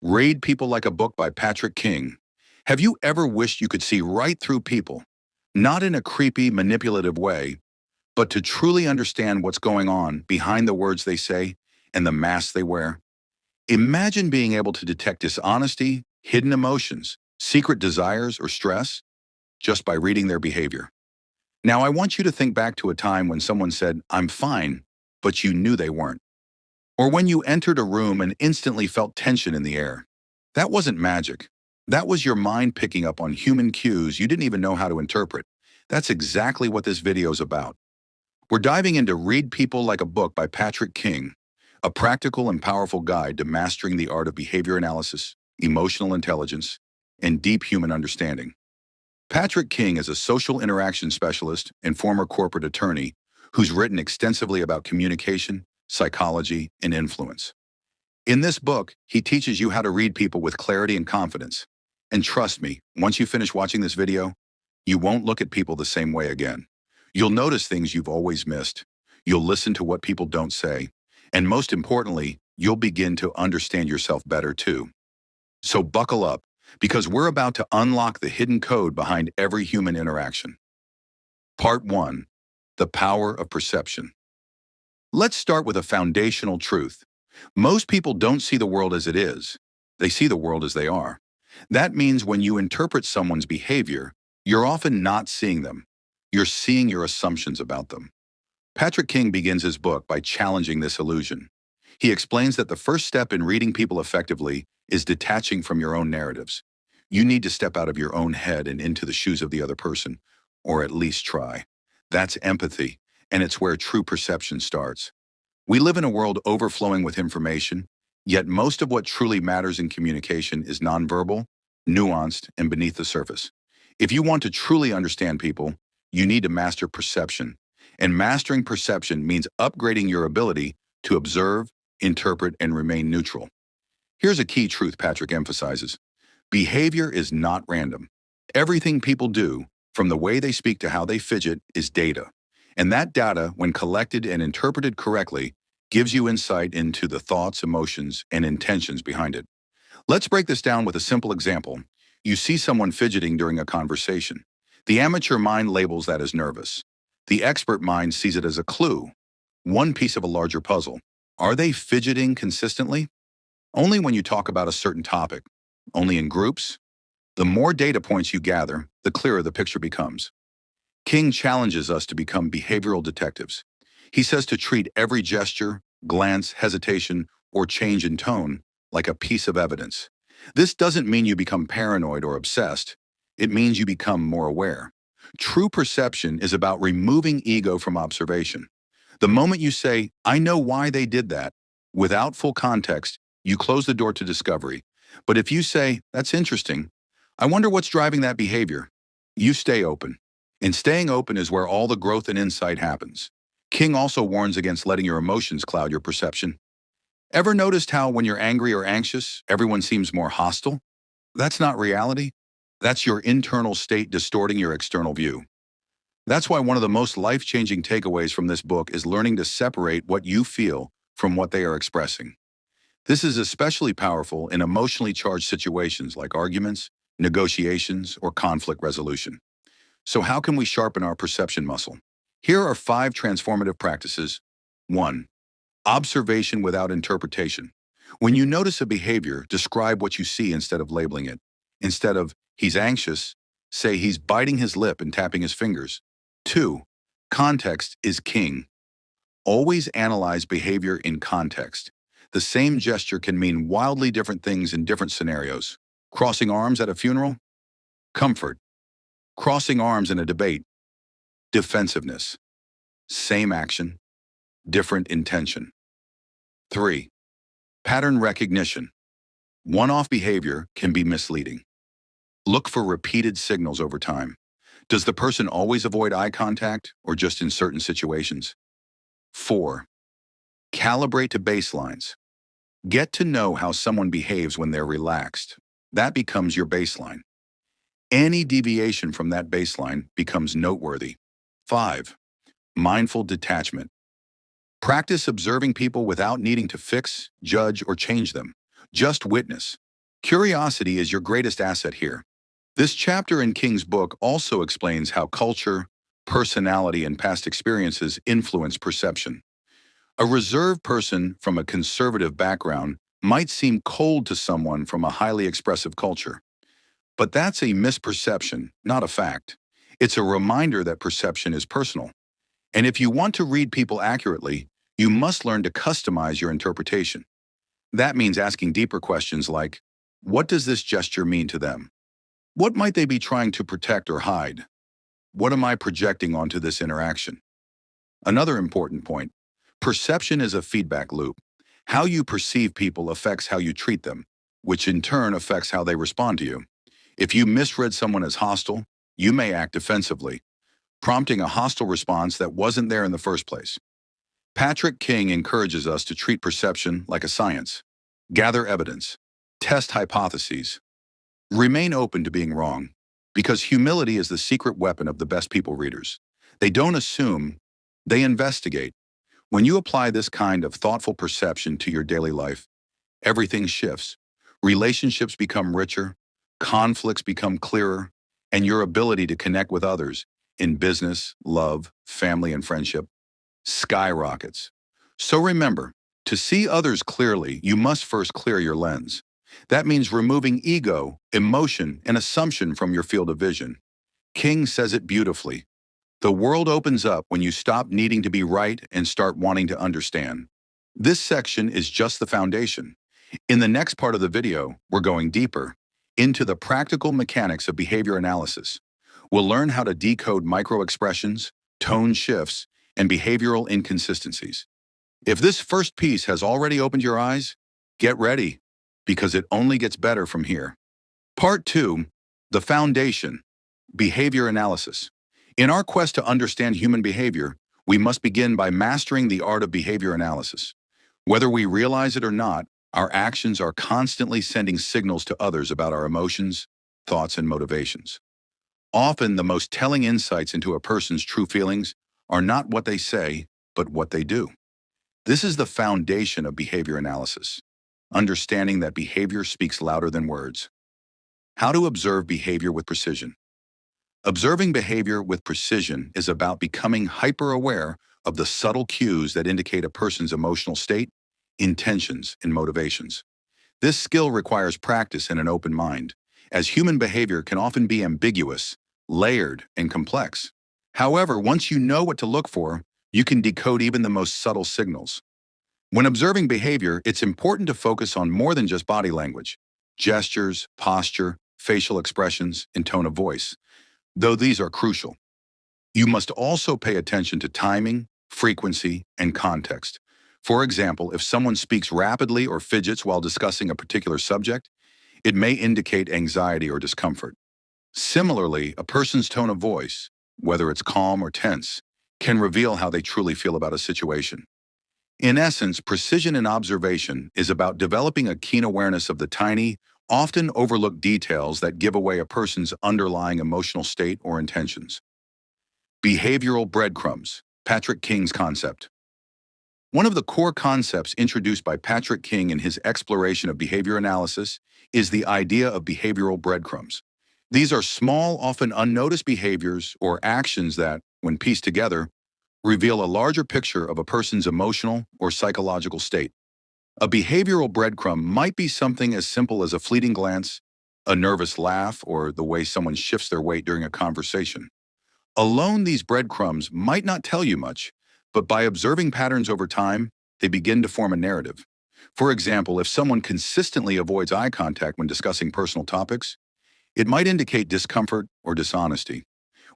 Read People Like a Book by Patrick King. Have you ever wished you could see right through people? Not in a creepy, manipulative way, but to truly understand what's going on behind the words they say and the masks they wear? Imagine being able to detect dishonesty, hidden emotions, secret desires, or stress just by reading their behavior. Now, I want you to think back to a time when someone said, "I'm fine," but you knew they weren't. Or when you entered a room and instantly felt tension in the air. That wasn't magic. That was your mind picking up on human cues you didn't even know how to interpret. That's exactly what this video is about. We're diving into Read People Like a Book by Patrick King, a practical and powerful guide to mastering the art of behavior analysis, emotional intelligence, and deep human understanding. Patrick King is a social interaction specialist and former corporate attorney who's written extensively about communication, psychology, and influence. In this book, he teaches you how to read people with clarity and confidence. And trust me, once you finish watching this video, you won't look at people the same way again. You'll notice things you've always missed. You'll listen to what people don't say. And most importantly, you'll begin to understand yourself better too. So buckle up, because we're about to unlock the hidden code behind every human interaction. Part 1. The Power of Perception. Let's start with a foundational truth. Most people don't see the world as it is. They see the world as they are. That means when you interpret someone's behavior, you're often not seeing them. You're seeing your assumptions about them. Patrick King begins his book by challenging this illusion. He explains that the first step in reading people effectively is detaching from your own narratives. You need to step out of your own head and into the shoes of the other person, or at least try. That's empathy, and it's where true perception starts. We live in a world overflowing with information, yet most of what truly matters in communication is nonverbal, nuanced, and beneath the surface. If you want to truly understand people, you need to master perception. And mastering perception means upgrading your ability to observe, interpret, and remain neutral. Here's a key truth Patrick emphasizes. Behavior is not random. Everything people do, from the way they speak to how they fidget, is data. And that data, when collected and interpreted correctly, gives you insight into the thoughts, emotions, and intentions behind it. Let's break this down with a simple example. You see someone fidgeting during a conversation. The amateur mind labels that as nervous. The expert mind sees it as a clue, one piece of a larger puzzle. Are they fidgeting consistently? Only when you talk about a certain topic. Only in groups? The more data points you gather, the clearer the picture becomes. King challenges us to become behavioral detectives. He says to treat every gesture, glance, hesitation, or change in tone like a piece of evidence. This doesn't mean you become paranoid or obsessed. It means you become more aware. True perception is about removing ego from observation. The moment you say, "I know why they did that," without full context, you close the door to discovery. But if you say, "That's interesting. I wonder what's driving that behavior," you stay open. And staying open is where all the growth and insight happens. King also warns against letting your emotions cloud your perception. Ever noticed how when you're angry or anxious, everyone seems more hostile? That's not reality. That's your internal state distorting your external view. That's why one of the most life-changing takeaways from this book is learning to separate what you feel from what they are expressing. This is especially powerful in emotionally charged situations like arguments, negotiations, or conflict resolution. So how can we sharpen our perception muscle? Here are 5 transformative practices. 1. Observation without interpretation. When you notice a behavior, describe what you see instead of labeling it. Instead of, "He's anxious," say, "He's biting his lip and tapping his fingers." 2. Context is king. Always analyze behavior in context. The same gesture can mean wildly different things in different scenarios. Crossing arms at a funeral? Comfort. Crossing arms in a debate? Defensiveness. Same action, different intention. 3. Pattern recognition. One-off behavior can be misleading. Look for repeated signals over time. Does the person always avoid eye contact or just in certain situations? 4. Calibrate to baselines. Get to know how someone behaves when they're relaxed. That becomes your baseline. Any deviation from that baseline becomes noteworthy. 5. Mindful detachment. Practice observing people without needing to fix, judge, or change them. Just witness. Curiosity is your greatest asset here. This chapter in King's book also explains how culture, personality, and past experiences influence perception. A reserved person from a conservative background might seem cold to someone from a highly expressive culture. But that's a misperception, not a fact. It's a reminder that perception is personal. And if you want to read people accurately, you must learn to customize your interpretation. That means asking deeper questions like, what does this gesture mean to them? What might they be trying to protect or hide? What am I projecting onto this interaction? Another important point, perception is a feedback loop. How you perceive people affects how you treat them, which in turn affects how they respond to you. If you misread someone as hostile, you may act defensively, prompting a hostile response that wasn't there in the first place. Patrick King encourages us to treat perception like a science. Gather evidence, test hypotheses, remain open to being wrong, because humility is the secret weapon of the best people readers. They don't assume, they investigate. When you apply this kind of thoughtful perception to your daily life, everything shifts. Relationships become richer, conflicts become clearer, and your ability to connect with others in business, love, family, and friendship skyrockets. So remember, to see others clearly, you must first clear your lens. That means removing ego, emotion, and assumption from your field of vision. King says it beautifully. The world opens up when you stop needing to be right and start wanting to understand. This section is just the foundation. In the next part of the video, we're going deeper into the practical mechanics of behavior analysis. We'll learn how to decode microexpressions, tone shifts, and behavioral inconsistencies. If this first piece has already opened your eyes, get ready, because it only gets better from here. Part 2, the foundation, behavior analysis. In our quest to understand human behavior, we must begin by mastering the art of behavior analysis. Whether we realize it or not, our actions are constantly sending signals to others about our emotions, thoughts, and motivations. Often, the most telling insights into a person's true feelings are not what they say, but what they do. This is the foundation of behavior analysis, understanding that behavior speaks louder than words. How to observe behavior with precision. Observing behavior with precision is about becoming hyper-aware of the subtle cues that indicate a person's emotional state, intentions, and motivations. This skill requires practice and an open mind, as human behavior can often be ambiguous, layered, and complex. However, once you know what to look for, you can decode even the most subtle signals. When observing behavior, it's important to focus on more than just body language, gestures, posture, facial expressions, and tone of voice. Though these are crucial, you must also pay attention to timing, frequency, and context. For example, if someone speaks rapidly or fidgets while discussing a particular subject, it may indicate anxiety or discomfort. Similarly, a person's tone of voice, whether it's calm or tense, can reveal how they truly feel about a situation. In essence, precision in observation is about developing a keen awareness of the tiny, often overlooked details that give away a person's underlying emotional state or intentions. Behavioral breadcrumbs, Patrick King's concept. One of the core concepts introduced by Patrick King in his exploration of behavior analysis is the idea of behavioral breadcrumbs. These are small, often unnoticed behaviors or actions that, when pieced together, reveal a larger picture of a person's emotional or psychological state. A behavioral breadcrumb might be something as simple as a fleeting glance, a nervous laugh, or the way someone shifts their weight during a conversation. Alone, these breadcrumbs might not tell you much, but by observing patterns over time, they begin to form a narrative. For example, if someone consistently avoids eye contact when discussing personal topics, it might indicate discomfort or dishonesty.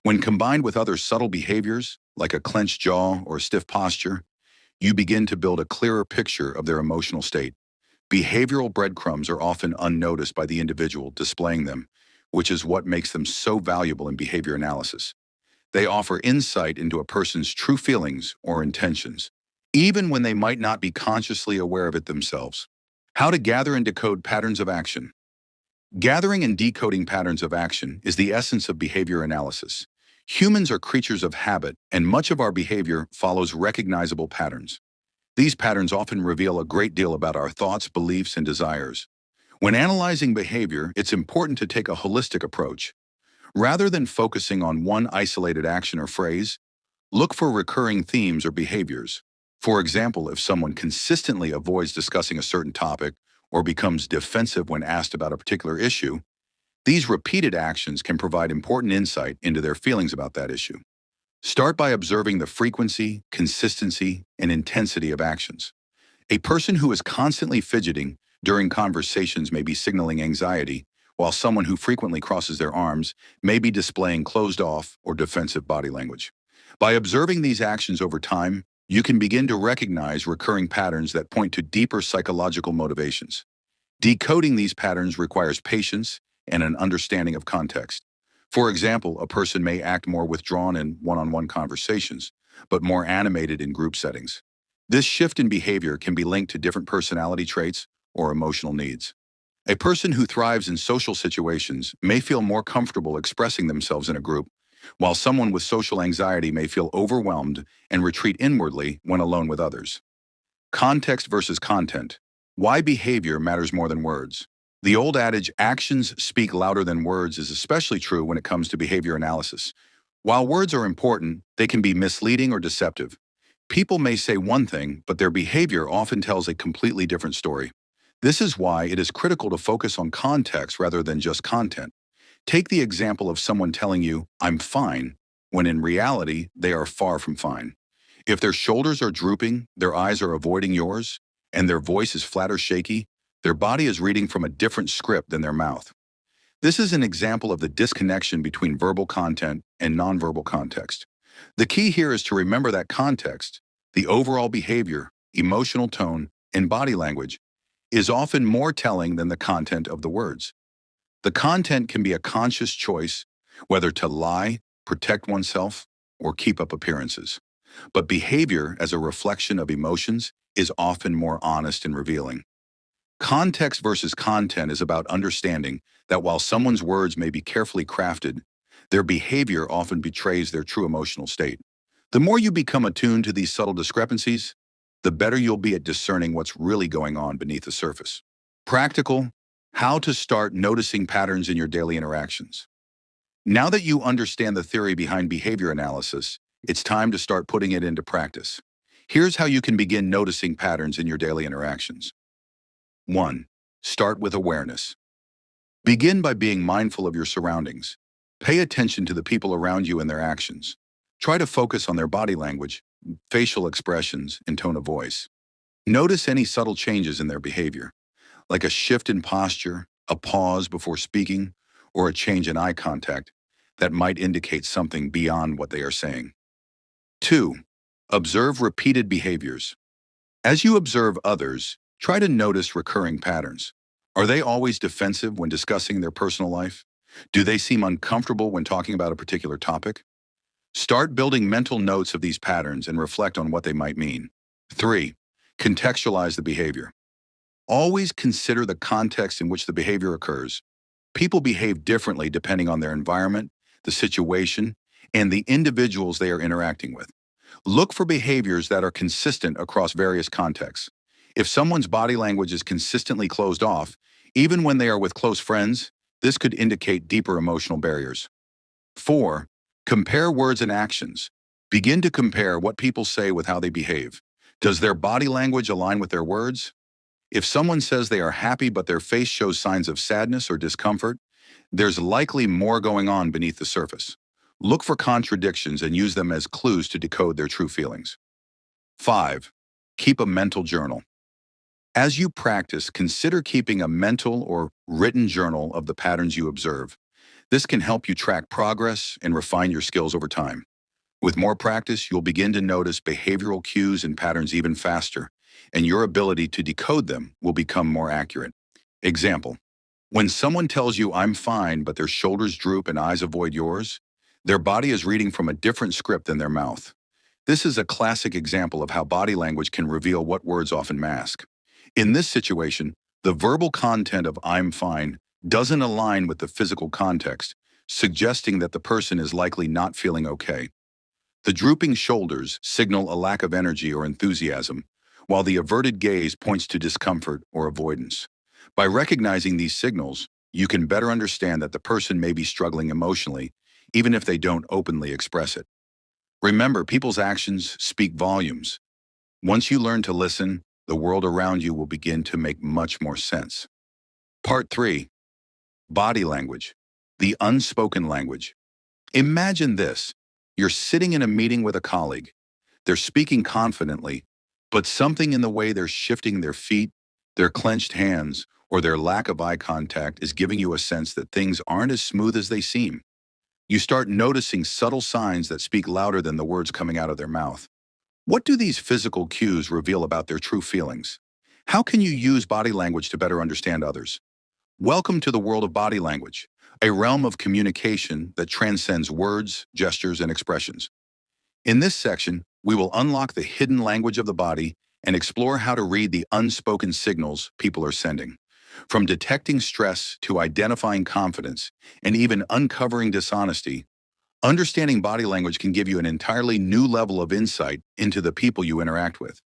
When combined with other subtle behaviors, like a clenched jaw or stiff posture, you begin to build a clearer picture of their emotional state. Behavioral breadcrumbs are often unnoticed by the individual displaying them, which is what makes them so valuable in behavior analysis. They offer insight into a person's true feelings or intentions, even when they might not be consciously aware of it themselves. How to gather and decode patterns of action. Gathering and decoding patterns of action is the essence of behavior analysis. Humans are creatures of habit, and much of our behavior follows recognizable patterns. These patterns often reveal a great deal about our thoughts, beliefs, and desires. When analyzing behavior, it's important to take a holistic approach. Rather than focusing on one isolated action or phrase, look for recurring themes or behaviors. For example, if someone consistently avoids discussing a certain topic or becomes defensive when asked about a particular issue, these repeated actions can provide important insight into their feelings about that issue. Start by observing the frequency, consistency, and intensity of actions. A person who is constantly fidgeting during conversations may be signaling anxiety, while someone who frequently crosses their arms may be displaying closed off or defensive body language. By observing these actions over time, you can begin to recognize recurring patterns that point to deeper psychological motivations. Decoding these patterns requires patience and an understanding of context. For example, a person may act more withdrawn in one-on-one conversations, but more animated in group settings. This shift in behavior can be linked to different personality traits or emotional needs. A person who thrives in social situations may feel more comfortable expressing themselves in a group, while someone with social anxiety may feel overwhelmed and retreat inwardly when alone with others. Context versus content. Why behavior matters more than words. The old adage, actions speak louder than words, is especially true when it comes to behavior analysis. While words are important, they can be misleading or deceptive. People may say one thing, but their behavior often tells a completely different story. This is why it is critical to focus on context rather than just content. Take the example of someone telling you, "I'm fine," when in reality, they are far from fine. If their shoulders are drooping, their eyes are avoiding yours, and their voice is flat or shaky, their body is reading from a different script than their mouth. This is an example of the disconnection between verbal content and nonverbal context. The key here is to remember that context, the overall behavior, emotional tone, and body language, is often more telling than the content of the words. The content can be a conscious choice, whether to lie, protect oneself, or keep up appearances. But behavior, as a reflection of emotions, is often more honest and revealing. Context versus content is about understanding that while someone's words may be carefully crafted, their behavior often betrays their true emotional state. The more you become attuned to these subtle discrepancies, the better you'll be at discerning what's really going on beneath the surface. Practical: how to start noticing patterns in your daily interactions. Now that you understand the theory behind behavior analysis, it's time to start putting it into practice. Here's how you can begin noticing patterns in your daily interactions. 1. Start with awareness. Begin by being mindful of your surroundings. Pay attention to the people around you and their actions. Try to focus on their body language, facial expressions, and tone of voice. Notice any subtle changes in their behavior, like a shift in posture, a pause before speaking, or a change in eye contact that might indicate something beyond what they are saying. 2. Observe repeated behaviors. As you observe others, try to notice recurring patterns. Are they always defensive when discussing their personal life? Do they seem uncomfortable when talking about a particular topic? Start building mental notes of these patterns and reflect on what they might mean. 3. Contextualize the behavior. Always consider the context in which the behavior occurs. People behave differently depending on their environment, the situation, and the individuals they are interacting with. Look for behaviors that are consistent across various contexts. If someone's body language is consistently closed off, even when they are with close friends, this could indicate deeper emotional barriers. 4. Compare words and actions. Begin to compare what people say with how they behave. Does their body language align with their words? If someone says they are happy but their face shows signs of sadness or discomfort, there's likely more going on beneath the surface. Look for contradictions and use them as clues to decode their true feelings. 5. Keep a mental journal. As you practice, consider keeping a mental or written journal of the patterns you observe. This can help you track progress and refine your skills over time. With more practice, you'll begin to notice behavioral cues and patterns even faster, and your ability to decode them will become more accurate. Example: when someone tells you, "I'm fine," but their shoulders droop and eyes avoid yours, their body is reading from a different script than their mouth. This is a classic example of how body language can reveal what words often mask. In this situation, the verbal content of "I'm fine" doesn't align with the physical context, suggesting that the person is likely not feeling okay. The drooping shoulders signal a lack of energy or enthusiasm, while the averted gaze points to discomfort or avoidance. By recognizing these signals, you can better understand that the person may be struggling emotionally, even if they don't openly express it. Remember, people's actions speak volumes. Once you learn to listen, the world around you will begin to make much more sense. Part 3. Body language. The unspoken language. Imagine this. You're sitting in a meeting with a colleague. They're speaking confidently, but something in the way they're shifting their feet, their clenched hands, or their lack of eye contact is giving you a sense that things aren't as smooth as they seem. You start noticing subtle signs that speak louder than the words coming out of their mouth. What do these physical cues reveal about their true feelings? How can you use body language to better understand others? Welcome to the world of body language, a realm of communication that transcends words, gestures, and expressions. In this section, we will unlock the hidden language of the body and explore how to read the unspoken signals people are sending. From detecting stress to identifying confidence and even uncovering dishonesty, understanding body language can give you an entirely new level of insight into the people you interact with.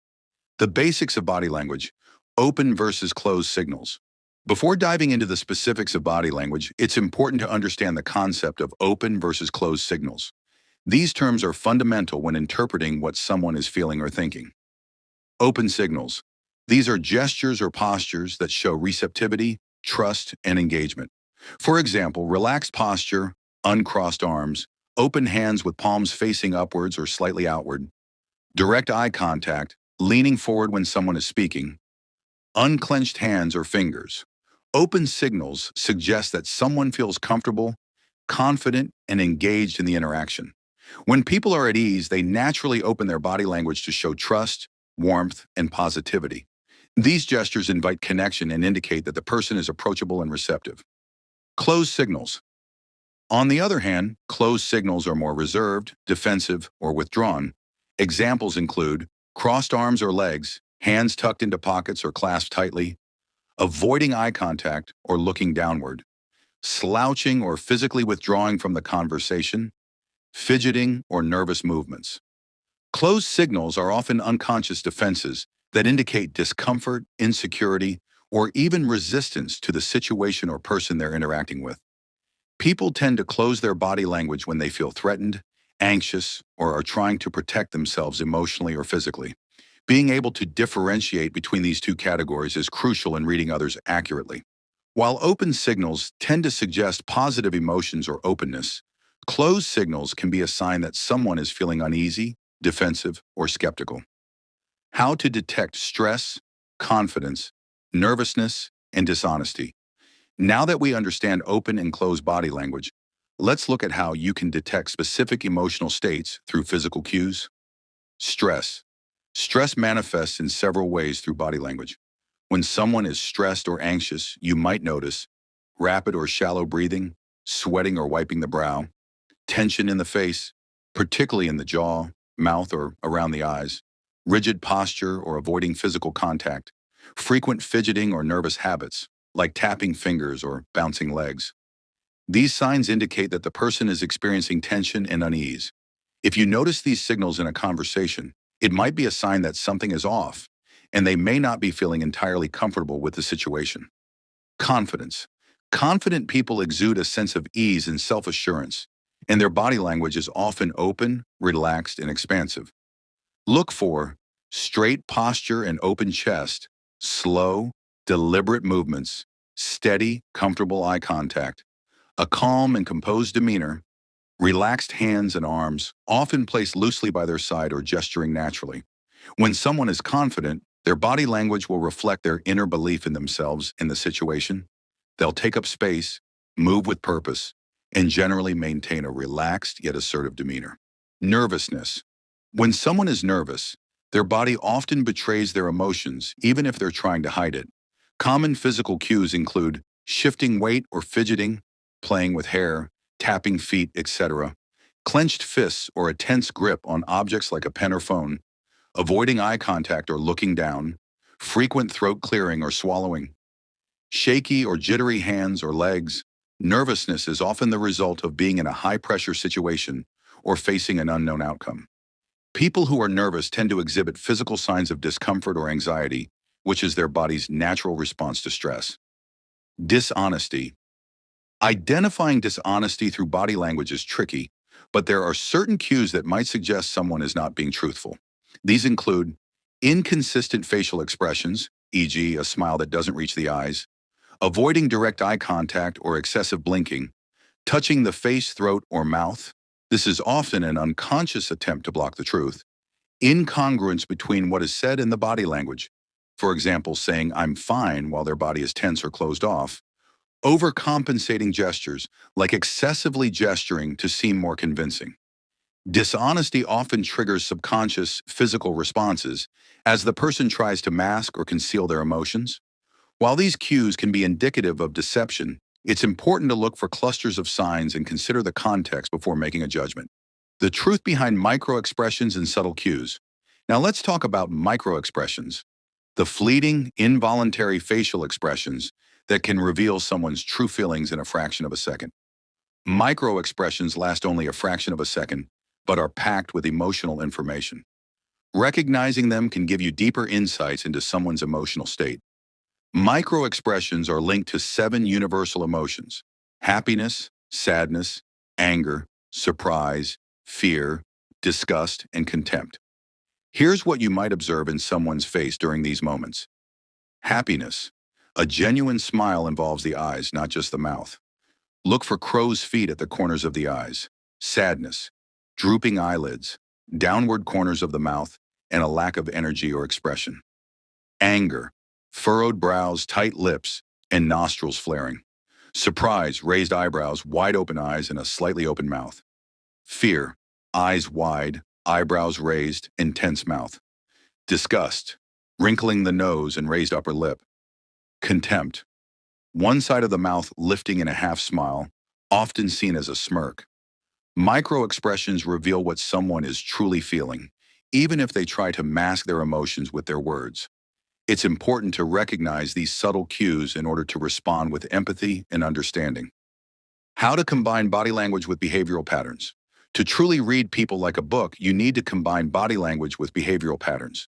The basics of body language: open versus closed signals. Before diving into the specifics of body language, it's important to understand the concept of open versus closed signals. These terms are fundamental when interpreting what someone is feeling or thinking. Open signals. These are gestures or postures that show receptivity, trust, and engagement. For example, relaxed posture, uncrossed arms, open hands with palms facing upwards or slightly outward, direct eye contact, leaning forward when someone is speaking, unclenched hands or fingers. Open signals suggest that someone feels comfortable, confident, and engaged in the interaction. When people are at ease, they naturally open their body language to show trust, warmth, and positivity. These gestures invite connection and indicate that the person is approachable and receptive. Closed signals. On the other hand, closed signals are more reserved, defensive, or withdrawn. Examples include crossed arms or legs, hands tucked into pockets or clasped tightly, avoiding eye contact or looking downward, slouching or physically withdrawing from the conversation, fidgeting, or nervous movements. Closed signals are often unconscious defenses that indicate discomfort, insecurity, or even resistance to the situation or person they're interacting with. People tend to close their body language when they feel threatened, anxious, or are trying to protect themselves emotionally or physically. Being able to differentiate between these two categories is crucial in reading others accurately. While open signals tend to suggest positive emotions or openness, closed signals can be a sign that someone is feeling uneasy, defensive, or skeptical. How to detect stress, confidence, nervousness, and dishonesty. Now that we understand open and closed body language, let's look at how you can detect specific emotional states through physical cues. Stress. Stress manifests in several ways through body language. When someone is stressed or anxious, you might notice rapid or shallow breathing, sweating or wiping the brow, tension in the face, particularly in the jaw, mouth, or around the eyes, rigid posture or avoiding physical contact, frequent fidgeting or nervous habits, like tapping fingers or bouncing legs. These signs indicate that the person is experiencing tension and unease. If you notice these signals in a conversation, it might be a sign that something is off, and they may not be feeling entirely comfortable with the situation. Confidence. Confident people exude a sense of ease and self-assurance, and their body language is often open, relaxed, and expansive. Look for straight posture and open chest, slow, deliberate movements, steady, comfortable eye contact, a calm and composed demeanor, relaxed hands and arms, often placed loosely by their side or gesturing naturally. When someone is confident, their body language will reflect their inner belief in themselves and the situation. They'll take up space, move with purpose, and generally maintain a relaxed yet assertive demeanor. Nervousness. When someone is nervous, their body often betrays their emotions, even if they're trying to hide it. Common physical cues include shifting weight or fidgeting, playing with hair, tapping feet, etc., clenched fists or a tense grip on objects like a pen or phone, avoiding eye contact or looking down, frequent throat clearing or swallowing, shaky or jittery hands or legs. Nervousness is often the result of being in a high-pressure situation or facing an unknown outcome. People who are nervous tend to exhibit physical signs of discomfort or anxiety, which is their body's natural response to stress. Dishonesty. Identifying dishonesty through body language is tricky, but there are certain cues that might suggest someone is not being truthful. These include inconsistent facial expressions, e.g., a smile that doesn't reach the eyes, avoiding direct eye contact or excessive blinking, touching the face, throat, or mouth. This is often an unconscious attempt to block the truth. Incongruence between what is said and the body language. For example, saying, "I'm fine," while their body is tense or closed off. Overcompensating gestures, like excessively gesturing to seem more convincing. Dishonesty often triggers subconscious physical responses as the person tries to mask or conceal their emotions. While these cues can be indicative of deception, it's important to look for clusters of signs and consider the context before making a judgment. The truth behind micro-expressions and subtle cues. Now let's talk about micro-expressions, the fleeting, involuntary facial expressions that can reveal someone's true feelings in a fraction of a second. Micro-expressions last only a fraction of a second, but are packed with emotional information. Recognizing them can give you deeper insights into someone's emotional state. Micro-expressions are linked to 7 universal emotions: happiness, sadness, anger, surprise, fear, disgust, and contempt. Here's what you might observe in someone's face during these moments. Happiness. A genuine smile involves the eyes, not just the mouth. Look for crow's feet at the corners of the eyes. Sadness. Drooping eyelids, downward corners of the mouth, and a lack of energy or expression. Anger. Furrowed brows, tight lips, and nostrils flaring. Surprise. Raised eyebrows, wide open eyes, and a slightly open mouth. Fear. Eyes wide, eyebrows raised, and tense mouth. Disgust. Wrinkling the nose and raised upper lip. Contempt. One side of the mouth lifting in a half smile, often seen as a smirk. Micro-expressions reveal what someone is truly feeling, even if they try to mask their emotions with their words. It's important to recognize these subtle cues in order to respond with empathy and understanding. How to combine body language with behavioral patterns. To truly read people like a book, you need to combine body language with behavioral patterns.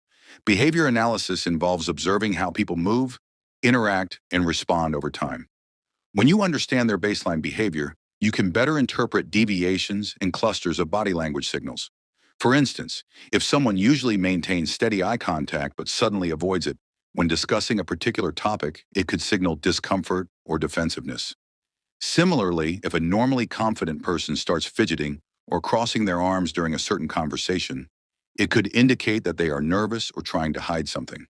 Behavior analysis involves observing how people move, interact, and respond over time. When you understand their baseline behavior, you can better interpret deviations and clusters of body language signals. For instance, if someone usually maintains steady eye contact but suddenly avoids it when discussing a particular topic, it could signal discomfort or defensiveness. Similarly, if a normally confident person starts fidgeting or crossing their arms during a certain conversation, it could indicate that they are nervous or trying to hide something.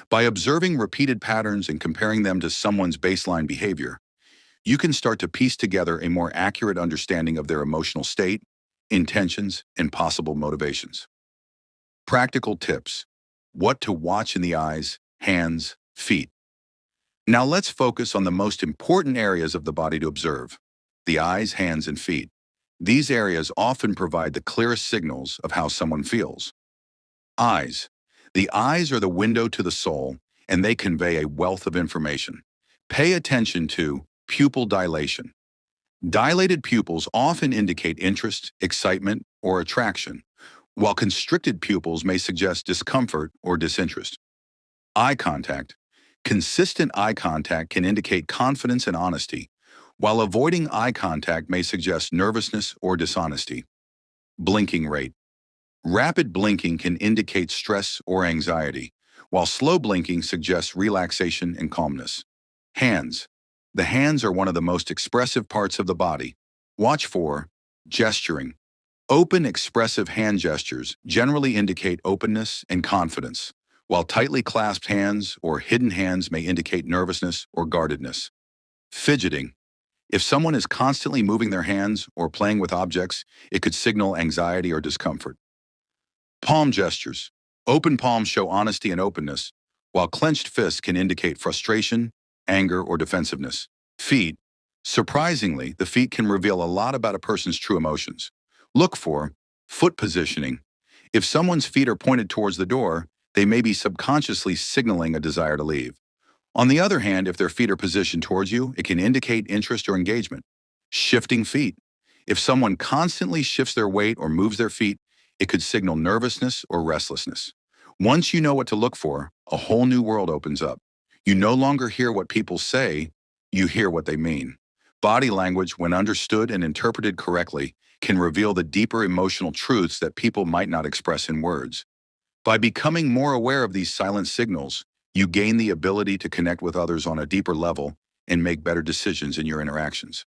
By observing repeated patterns and comparing them to someone's baseline behavior, you can start to piece together a more accurate understanding of their emotional state, intentions, and possible motivations. Practical tips. What to watch in the eyes, hands, feet. Now let's focus on the most important areas of the body to observe: the eyes, hands, and feet. These areas often provide the clearest signals of how someone feels. Eyes. The eyes are the window to the soul, and they convey a wealth of information. Pay attention to pupil dilation. Dilated pupils often indicate interest, excitement, or attraction, while constricted pupils may suggest discomfort or disinterest. Eye contact. Consistent eye contact can indicate confidence and honesty, while avoiding eye contact may suggest nervousness or dishonesty. Blinking rate. Rapid blinking can indicate stress or anxiety, while slow blinking suggests relaxation and calmness. Hands. The hands are one of the most expressive parts of the body. Watch for gesturing. Open, expressive hand gestures generally indicate openness and confidence, while tightly clasped hands or hidden hands may indicate nervousness or guardedness. Fidgeting. If someone is constantly moving their hands or playing with objects, it could signal anxiety or discomfort. Palm gestures. Open palms show honesty and openness, while clenched fists can indicate frustration, anger, or defensiveness. Feet. Surprisingly, the feet can reveal a lot about a person's true emotions. Look for foot positioning. If someone's feet are pointed towards the door, they may be subconsciously signaling a desire to leave. On the other hand, if their feet are positioned towards you, it can indicate interest or engagement. Shifting feet. If someone constantly shifts their weight or moves their feet, it could signal nervousness or restlessness. Once you know what to look for, a whole new world opens up. You no longer hear what people say, you hear what they mean. Body language, when understood and interpreted correctly, can reveal the deeper emotional truths that people might not express in words. By becoming more aware of these silent signals, you gain the ability to connect with others on a deeper level and make better decisions in your interactions.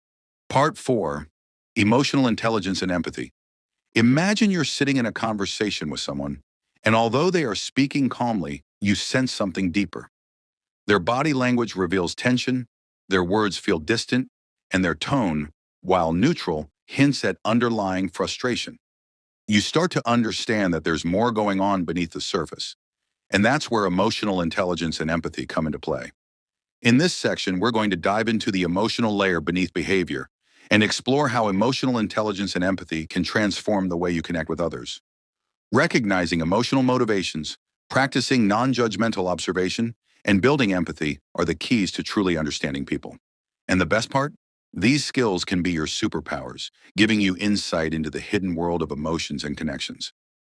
Part 4. Emotional Intelligence and Empathy. Imagine you're sitting in a conversation with someone, and although they are speaking calmly, you sense something deeper. Their body language reveals tension, their words feel distant, and their tone, while neutral, hints at underlying frustration. You start to understand that there's more going on beneath the surface, and that's where emotional intelligence and empathy come into play. In this section, we're going to dive into the emotional layer beneath behavior and explore how emotional intelligence and empathy can transform the way you connect with others. Recognizing emotional motivations, practicing non-judgmental observation, and building empathy are the keys to truly understanding people. And the best part? These skills can be your superpowers, giving you insight into the hidden world of emotions and connections.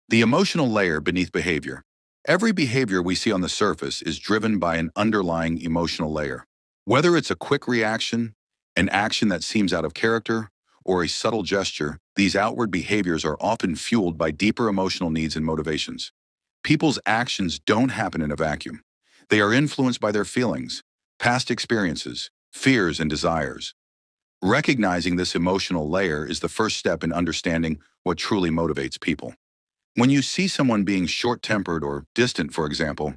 The emotional layer beneath behavior. Every behavior we see on the surface is driven by an underlying emotional layer. Whether it's a quick reaction, an action that seems out of character, or a subtle gesture, these outward behaviors are often fueled by deeper emotional needs and motivations. People's actions don't happen in a vacuum. They are influenced by their feelings, past experiences, fears, and desires. Recognizing this emotional layer is the first step in understanding what truly motivates people. When you see someone being short-tempered or distant, for example,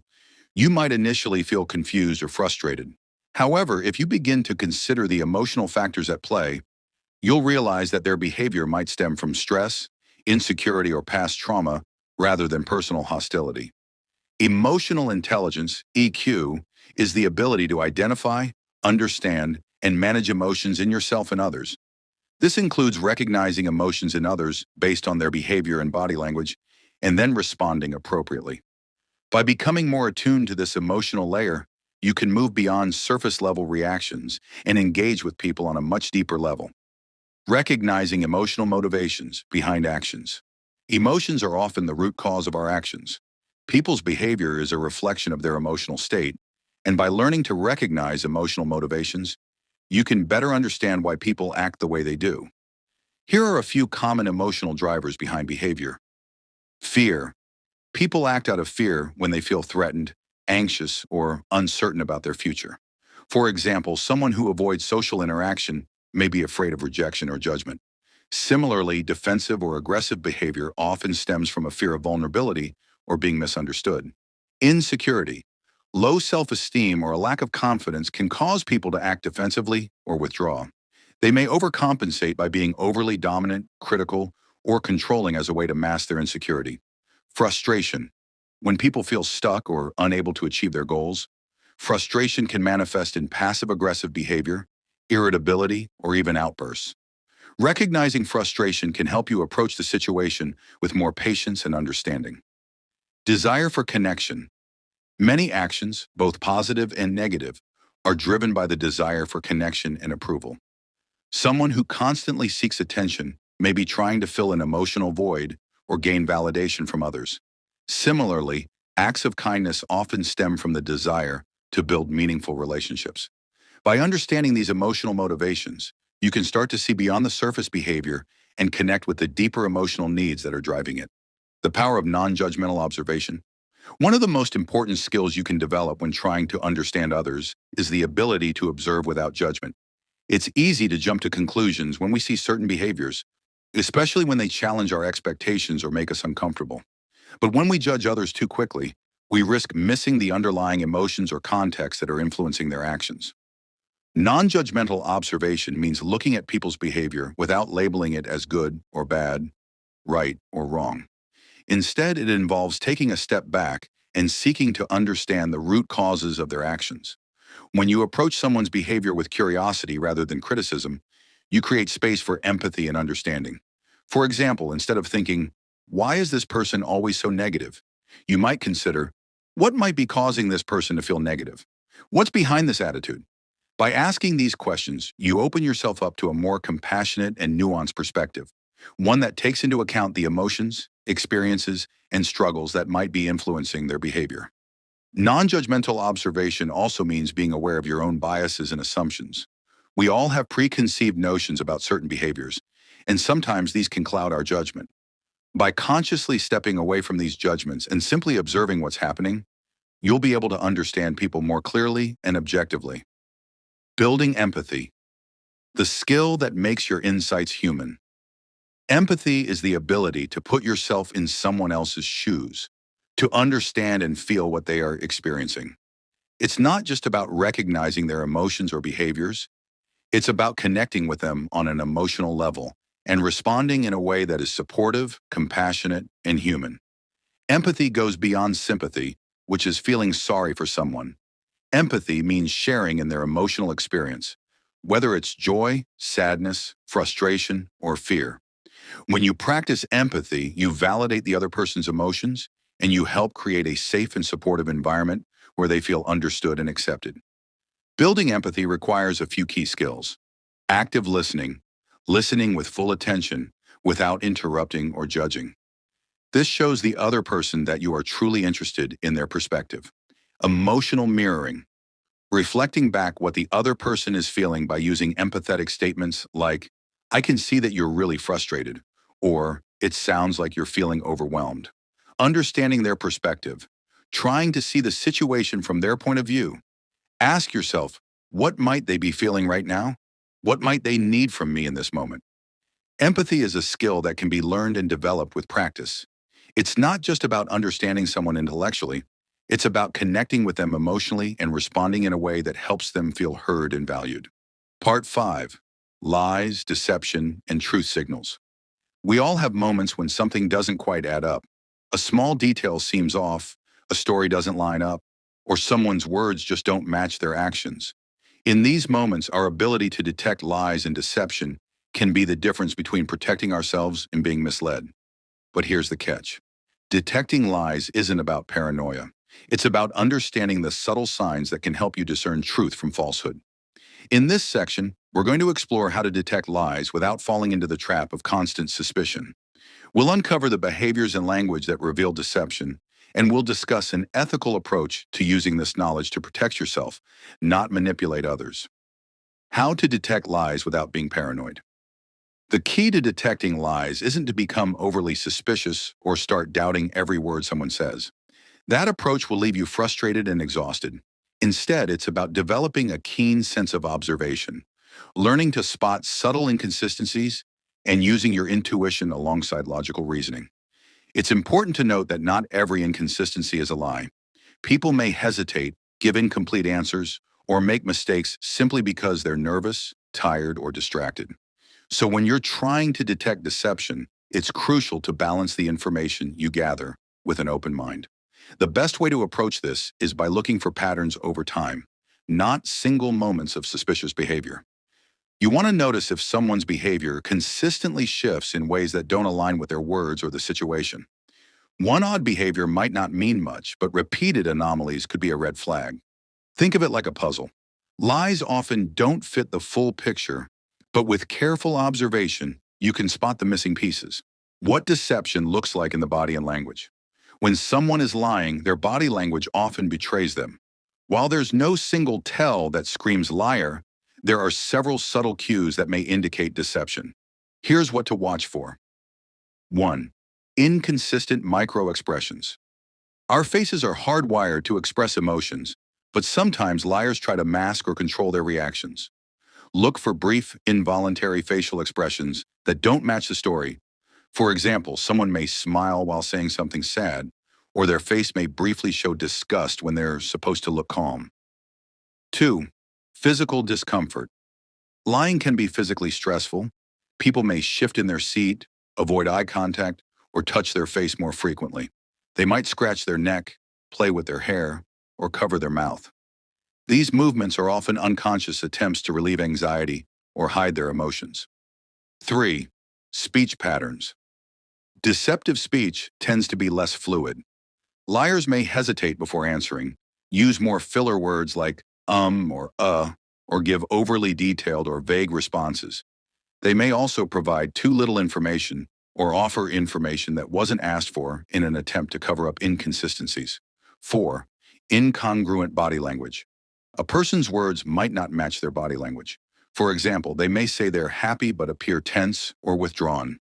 you might initially feel confused or frustrated. However, if you begin to consider the emotional factors at play, you'll realize that their behavior might stem from stress, insecurity, or past trauma rather than personal hostility. Emotional intelligence, EQ, is the ability to identify, understand, and manage emotions in yourself and others. This includes recognizing emotions in others based on their behavior and body language, and then responding appropriately. By becoming more attuned to this emotional layer, you can move beyond surface-level reactions and engage with people on a much deeper level. Recognizing emotional motivations behind actions. Emotions are often the root cause of our actions. People's behavior is a reflection of their emotional state, and by learning to recognize emotional motivations, you can better understand why people act the way they do. Here are a few common emotional drivers behind behavior. Fear. People act out of fear when they feel threatened, anxious, or uncertain about their future. For example, someone who avoids social interaction may be afraid of rejection or judgment. Similarly, defensive or aggressive behavior often stems from a fear of vulnerability or being misunderstood. Insecurity. Low self-esteem or a lack of confidence can cause people to act defensively or withdraw. They may overcompensate by being overly dominant, critical, or controlling as a way to mask their insecurity. Frustration. When people feel stuck or unable to achieve their goals, frustration can manifest in passive-aggressive behavior, irritability, or even outbursts. Recognizing frustration can help you approach the situation with more patience and understanding. Desire for connection. Many actions, both positive and negative, are driven by the desire for connection and approval. Someone who constantly seeks attention may be trying to fill an emotional void or gain validation from others. Similarly, acts of kindness often stem from the desire to build meaningful relationships. By understanding these emotional motivations, you can start to see beyond the surface behavior and connect with the deeper emotional needs that are driving it. The power of non-judgmental observation. One of the most important skills you can develop when trying to understand others is the ability to observe without judgment. It's easy to jump to conclusions when we see certain behaviors, especially when they challenge our expectations or make us uncomfortable. But when we judge others too quickly, we risk missing the underlying emotions or contexts that are influencing their actions. Non-judgmental observation means looking at people's behavior without labeling it as good or bad, right or wrong. Instead, it involves taking a step back and seeking to understand the root causes of their actions. When you approach someone's behavior with curiosity rather than criticism, you create space for empathy and understanding. For example, instead of thinking, "Why is this person always so negative?" you might consider, "What might be causing this person to feel negative? What's behind this attitude?" By asking these questions, you open yourself up to a more compassionate and nuanced perspective, one that takes into account the emotions, experiences, and struggles that might be influencing their behavior. Non-judgmental observation also means being aware of your own biases and assumptions. We all have preconceived notions about certain behaviors, and sometimes these can cloud our judgment. By consciously stepping away from these judgments and simply observing what's happening, you'll be able to understand people more clearly and objectively. Building empathy, the skill that makes your insights human. Empathy is the ability to put yourself in someone else's shoes, to understand and feel what they are experiencing. It's not just about recognizing their emotions or behaviors, it's about connecting with them on an emotional level and responding in a way that is supportive, compassionate, and human. Empathy goes beyond sympathy, which is feeling sorry for someone. Empathy means sharing in their emotional experience, whether it's joy, sadness, frustration, or fear. When you practice empathy, you validate the other person's emotions and you help create a safe and supportive environment where they feel understood and accepted. Building empathy requires a few key skills. Active listening, listening with full attention without interrupting or judging. This shows the other person that you are truly interested in their perspective. Emotional mirroring, reflecting back what the other person is feeling by using empathetic statements like, I can see that you're really frustrated, or it sounds like you're feeling overwhelmed. Understanding their perspective, trying to see the situation from their point of view. Ask yourself, what might they be feeling right now? What might they need from me in this moment? Empathy is a skill that can be learned and developed with practice. It's not just about understanding someone intellectually, it's about connecting with them emotionally and responding in a way that helps them feel heard and valued. Part 5. Lies, Deception, and Truth Signals. We all have moments when something doesn't quite add up. A small detail seems off, a story doesn't line up, or someone's words just don't match their actions. In these moments, our ability to detect lies and deception can be the difference between protecting ourselves and being misled. But here's the catch. Detecting lies isn't about paranoia. It's about understanding the subtle signs that can help you discern truth from falsehood. In this section, we're going to explore how to detect lies without falling into the trap of constant suspicion. We'll uncover the behaviors and language that reveal deception, and we'll discuss an ethical approach to using this knowledge to protect yourself, not manipulate others. How to detect lies without being paranoid. The key to detecting lies isn't to become overly suspicious or start doubting every word someone says. That approach will leave you frustrated and exhausted. Instead, it's about developing a keen sense of observation, learning to spot subtle inconsistencies, and using your intuition alongside logical reasoning. It's important to note that not every inconsistency is a lie. People may hesitate, give incomplete answers, or make mistakes simply because they're nervous, tired, or distracted. So when you're trying to detect deception, it's crucial to balance the information you gather with an open mind. The best way to approach this is by looking for patterns over time, not single moments of suspicious behavior. You want to notice if someone's behavior consistently shifts in ways that don't align with their words or the situation. One odd behavior might not mean much, but repeated anomalies could be a red flag. Think of it like a puzzle. Lies often don't fit the full picture, but with careful observation, you can spot the missing pieces. What deception looks like in the body and language. When someone is lying, their body language often betrays them. While there's no single tell that screams liar, there are several subtle cues that may indicate deception. Here's what to watch for. 1. Inconsistent micro-expressions. Our faces are hardwired to express emotions, but sometimes liars try to mask or control their reactions. Look for brief, involuntary facial expressions that don't match the story. For example, someone may smile while saying something sad, or their face may briefly show disgust when they're supposed to look calm. 2. Physical discomfort. Lying can be physically stressful. People may shift in their seat, avoid eye contact, or touch their face more frequently. They might scratch their neck, play with their hair, or cover their mouth. These movements are often unconscious attempts to relieve anxiety or hide their emotions. 3. Speech patterns. Deceptive speech tends to be less fluid. Liars may hesitate before answering, use more filler words like or give overly detailed or vague responses. They may also provide too little information or offer information that wasn't asked for in an attempt to cover up inconsistencies. 4. Incongruent body language. A person's words might not match their body language. For example, they may say they're happy but appear tense or withdrawn.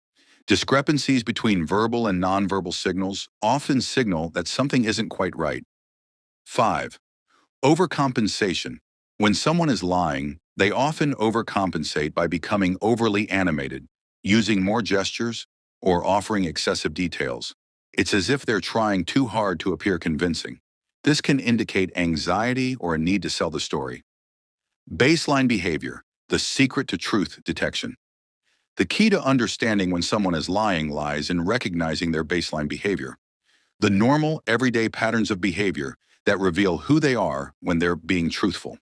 Discrepancies between verbal and nonverbal signals often signal that something isn't quite right. 5. Overcompensation. When someone is lying, they often overcompensate by becoming overly animated, using more gestures, or offering excessive details. It's as if they're trying too hard to appear convincing. This can indicate anxiety or a need to sell the story. Baseline behavior, the secret to truth detection. The key to understanding when someone is lying lies in recognizing their baseline behavior. The normal, everyday patterns of behavior that reveal who they are when they're being truthful.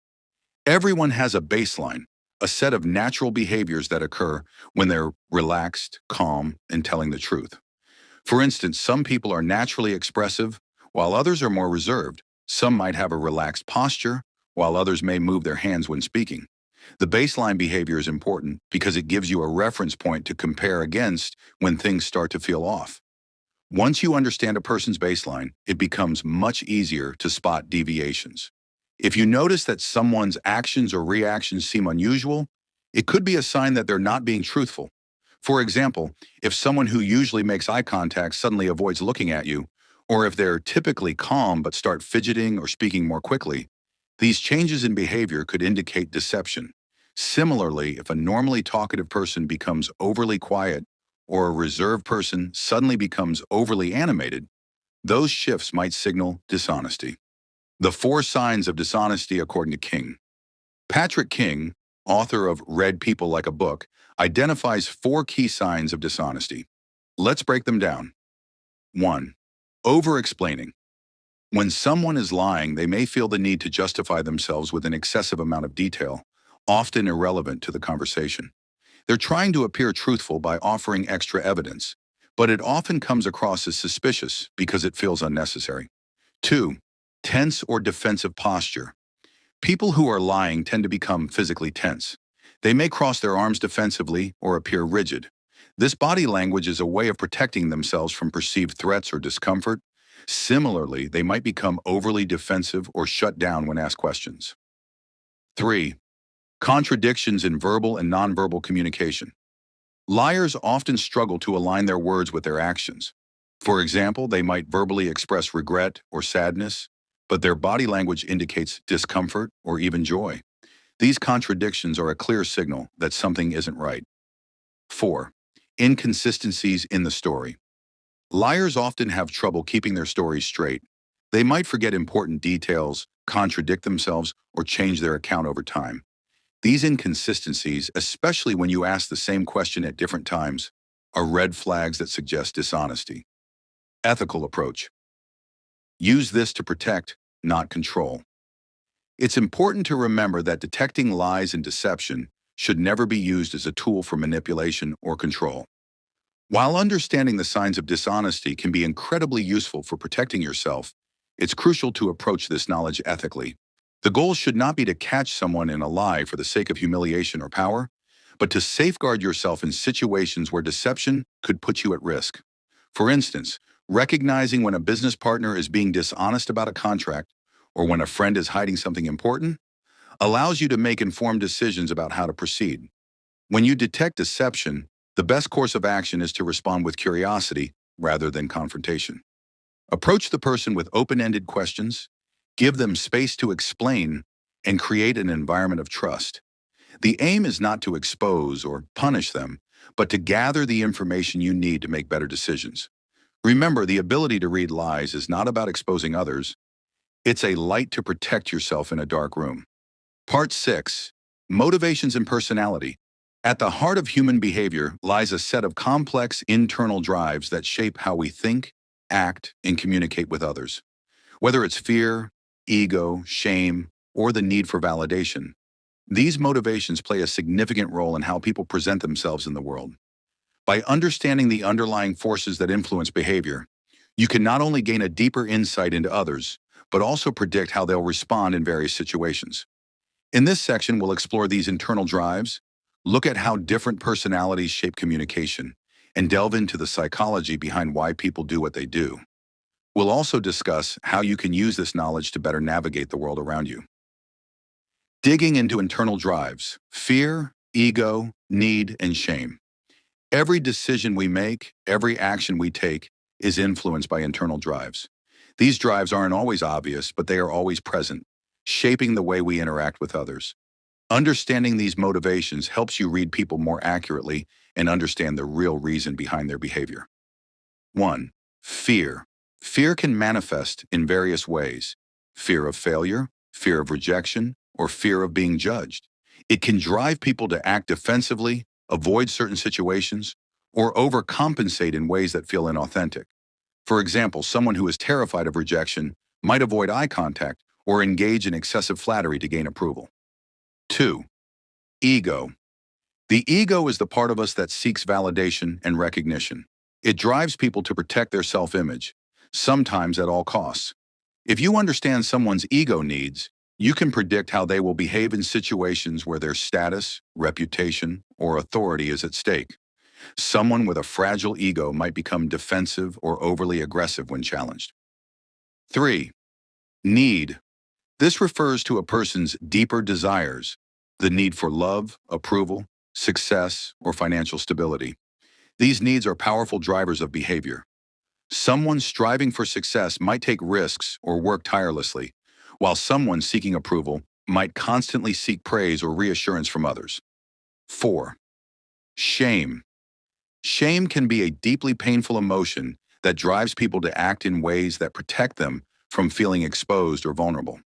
Everyone has a baseline, a set of natural behaviors that occur when they're relaxed, calm, and telling the truth. For instance, some people are naturally expressive, while others are more reserved. Some might have a relaxed posture, while others may move their hands when speaking. The baseline behavior is important because it gives you a reference point to compare against when things start to feel off. Once you understand a person's baseline, it becomes much easier to spot deviations. If you notice that someone's actions or reactions seem unusual, it could be a sign that they're not being truthful. For example, if someone who usually makes eye contact suddenly avoids looking at you, or if they're typically calm but start fidgeting or speaking more quickly, these changes in behavior could indicate deception. Similarly, if a normally talkative person becomes overly quiet or a reserved person suddenly becomes overly animated, those shifts might signal dishonesty. The 4 signs of dishonesty according to King. Patrick King, author of Read People Like a Book, identifies 4 key signs of dishonesty. Let's break them down. 1. Over-explaining. When someone is lying, they may feel the need to justify themselves with an excessive amount of detail, often irrelevant to the conversation. They're trying to appear truthful by offering extra evidence, but it often comes across as suspicious because it feels unnecessary. 2. Tense or defensive posture. People who are lying tend to become physically tense. They may cross their arms defensively or appear rigid. This body language is a way of protecting themselves from perceived threats or discomfort. Similarly, they might become overly defensive or shut down when asked questions. 3. Contradictions in verbal and nonverbal communication. Liars often struggle to align their words with their actions. For example, they might verbally express regret or sadness, but their body language indicates discomfort or even joy. These contradictions are a clear signal that something isn't right. 4. Inconsistencies in the story. Liars often have trouble keeping their stories straight. They might forget important details, contradict themselves, or change their account over time. These inconsistencies, especially when you ask the same question at different times, are red flags that suggest dishonesty. Ethical approach. Use this to protect, not control. It's important to remember that detecting lies and deception should never be used as a tool for manipulation or control. While understanding the signs of dishonesty can be incredibly useful for protecting yourself, it's crucial to approach this knowledge ethically. The goal should not be to catch someone in a lie for the sake of humiliation or power, but to safeguard yourself in situations where deception could put you at risk. For instance, recognizing when a business partner is being dishonest about a contract or when a friend is hiding something important allows you to make informed decisions about how to proceed. When you detect deception, the best course of action is to respond with curiosity rather than confrontation. Approach the person with open-ended questions, give them space to explain, and create an environment of trust. The aim is not to expose or punish them, but to gather the information you need to make better decisions. Remember, the ability to read lies is not about exposing others. It's a light to protect yourself in a dark room. Part 6. Motivations and Personality. At the heart of human behavior lies a set of complex internal drives that shape how we think, act, and communicate with others. Whether it's fear, ego, shame, or the need for validation, these motivations play a significant role in how people present themselves in the world. By understanding the underlying forces that influence behavior, you can not only gain a deeper insight into others, but also predict how they'll respond in various situations. In this section, we'll explore these internal drives, look at how different personalities shape communication, and delve into the psychology behind why people do what they do. We'll also discuss how you can use this knowledge to better navigate the world around you. Digging into internal drives: fear, ego, need, and shame. Every decision we make, every action we take, is influenced by internal drives. These drives aren't always obvious, but they are always present, shaping the way we interact with others. Understanding these motivations helps you read people more accurately and understand the real reason behind their behavior. 1. Fear. Fear can manifest in various ways: fear of failure, fear of rejection, or fear of being judged. It can drive people to act defensively, avoid certain situations, or overcompensate in ways that feel inauthentic. For example, someone who is terrified of rejection might avoid eye contact or engage in excessive flattery to gain approval. 2. Ego. The ego is the part of us that seeks validation and recognition. It drives people to protect their self-image, sometimes at all costs. If you understand someone's ego needs, you can predict how they will behave in situations where their status, reputation, or authority is at stake. Someone with a fragile ego might become defensive or overly aggressive when challenged. 3. Need. This refers to a person's deeper desires: the need for love, approval, success, or financial stability. These needs are powerful drivers of behavior. Someone striving for success might take risks or work tirelessly, while someone seeking approval might constantly seek praise or reassurance from others. 4. Shame. Shame can be a deeply painful emotion that drives people to act in ways that protect them from feeling exposed or vulnerable.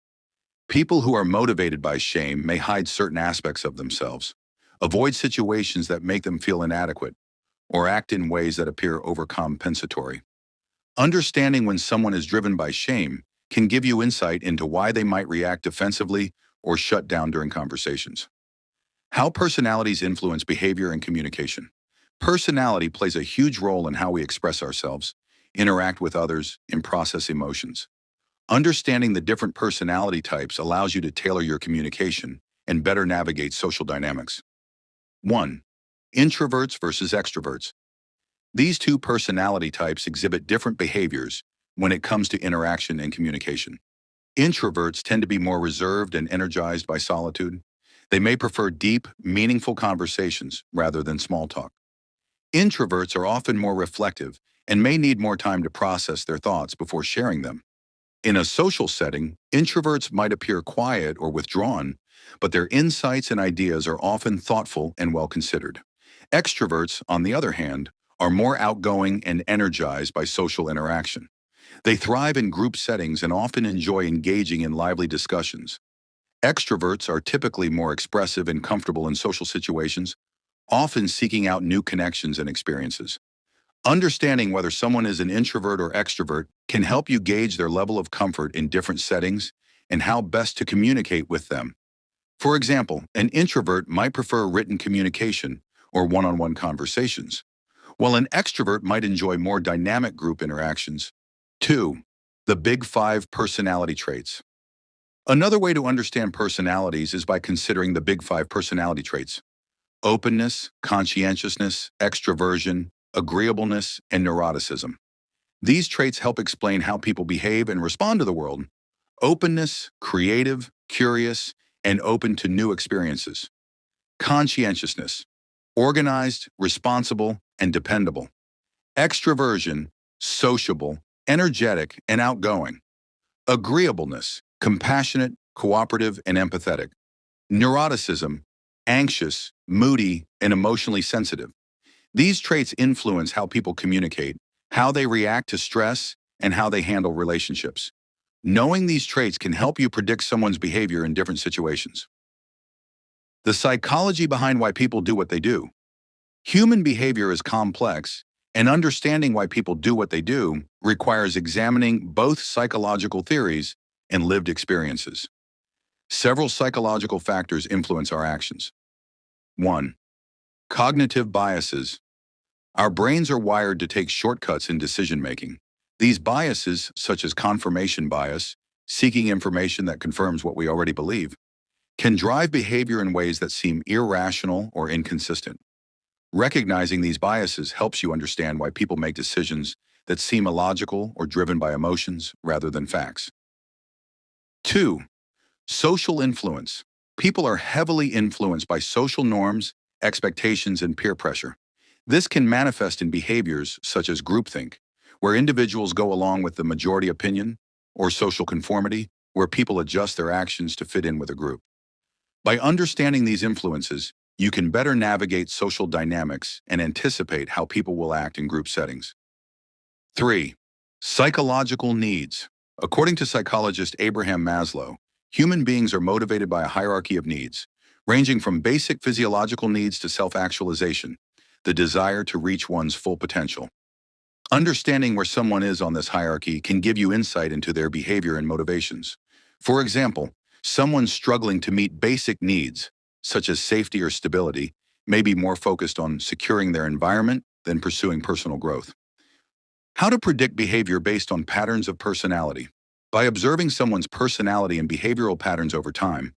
People who are motivated by shame may hide certain aspects of themselves, avoid situations that make them feel inadequate, or act in ways that appear overcompensatory. Understanding when someone is driven by shame can give you insight into why they might react defensively or shut down during conversations. How personalities influence behavior and communication. Personality plays a huge role in how we express ourselves, interact with others, and process emotions. Understanding the different personality types allows you to tailor your communication and better navigate social dynamics. 1. Introverts versus extroverts. These two personality types exhibit different behaviors when it comes to interaction and communication. Introverts tend to be more reserved and energized by solitude. They may prefer deep, meaningful conversations rather than small talk. Introverts are often more reflective and may need more time to process their thoughts before sharing them. In a social setting, introverts might appear quiet or withdrawn, but their insights and ideas are often thoughtful and well-considered. Extroverts, on the other hand, are more outgoing and energized by social interaction. They thrive in group settings and often enjoy engaging in lively discussions. Extroverts are typically more expressive and comfortable in social situations, often seeking out new connections and experiences. Understanding whether someone is an introvert or extrovert can help you gauge their level of comfort in different settings and how best to communicate with them. For example, an introvert might prefer written communication or one-on-one conversations, while an extrovert might enjoy more dynamic group interactions. 2. The Big Five personality traits. Another way to understand personalities is by considering the Big Five personality traits: openness, conscientiousness, extroversion, agreeableness, and neuroticism. These traits help explain how people behave and respond to the world. Openness: creative, curious, and open to new experiences. Conscientiousness: organized, responsible, and dependable. Extroversion: sociable, energetic, and outgoing. Agreeableness: compassionate, cooperative, and empathetic. Neuroticism: anxious, moody, and emotionally sensitive. These traits influence how people communicate, how they react to stress, and how they handle relationships. Knowing these traits can help you predict someone's behavior in different situations. The psychology behind why people do what they do. Human behavior is complex, and understanding why people do what they do requires examining both psychological theories and lived experiences. Several psychological factors influence our actions. 1. Cognitive biases. Our brains are wired to take shortcuts in decision-making. These biases, such as confirmation bias, seeking information that confirms what we already believe, can drive behavior in ways that seem irrational or inconsistent. Recognizing these biases helps you understand why people make decisions that seem illogical or driven by emotions rather than facts. 2. Social influence. People are heavily influenced by social norms, expectations, and peer pressure. This can manifest in behaviors such as groupthink, where individuals go along with the majority opinion, or social conformity, where people adjust their actions to fit in with a group. By understanding these influences, you can better navigate social dynamics and anticipate how people will act in group settings. 3. Psychological needs. According to psychologist Abraham Maslow, human beings are motivated by a hierarchy of needs, ranging from basic physiological needs to self-actualization, the desire to reach one's full potential. Understanding where someone is on this hierarchy can give you insight into their behavior and motivations. For example, someone struggling to meet basic needs, such as safety or stability, may be more focused on securing their environment than pursuing personal growth. How to predict behavior based on patterns of personality. By observing someone's personality and behavioral patterns over time,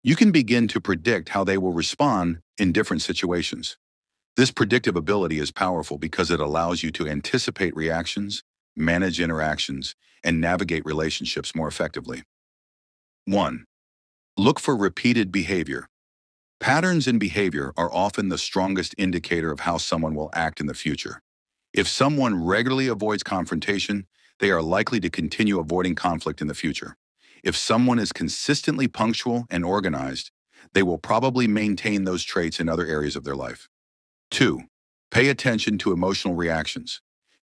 you can begin to predict how they will respond in different situations. This predictive ability is powerful because it allows you to anticipate reactions, manage interactions, and navigate relationships more effectively. 1. Look for repeated behavior. Patterns in behavior are often the strongest indicator of how someone will act in the future. If someone regularly avoids confrontation, they are likely to continue avoiding conflict in the future. If someone is consistently punctual and organized, they will probably maintain those traits in other areas of their life. 2. Pay attention to emotional reactions.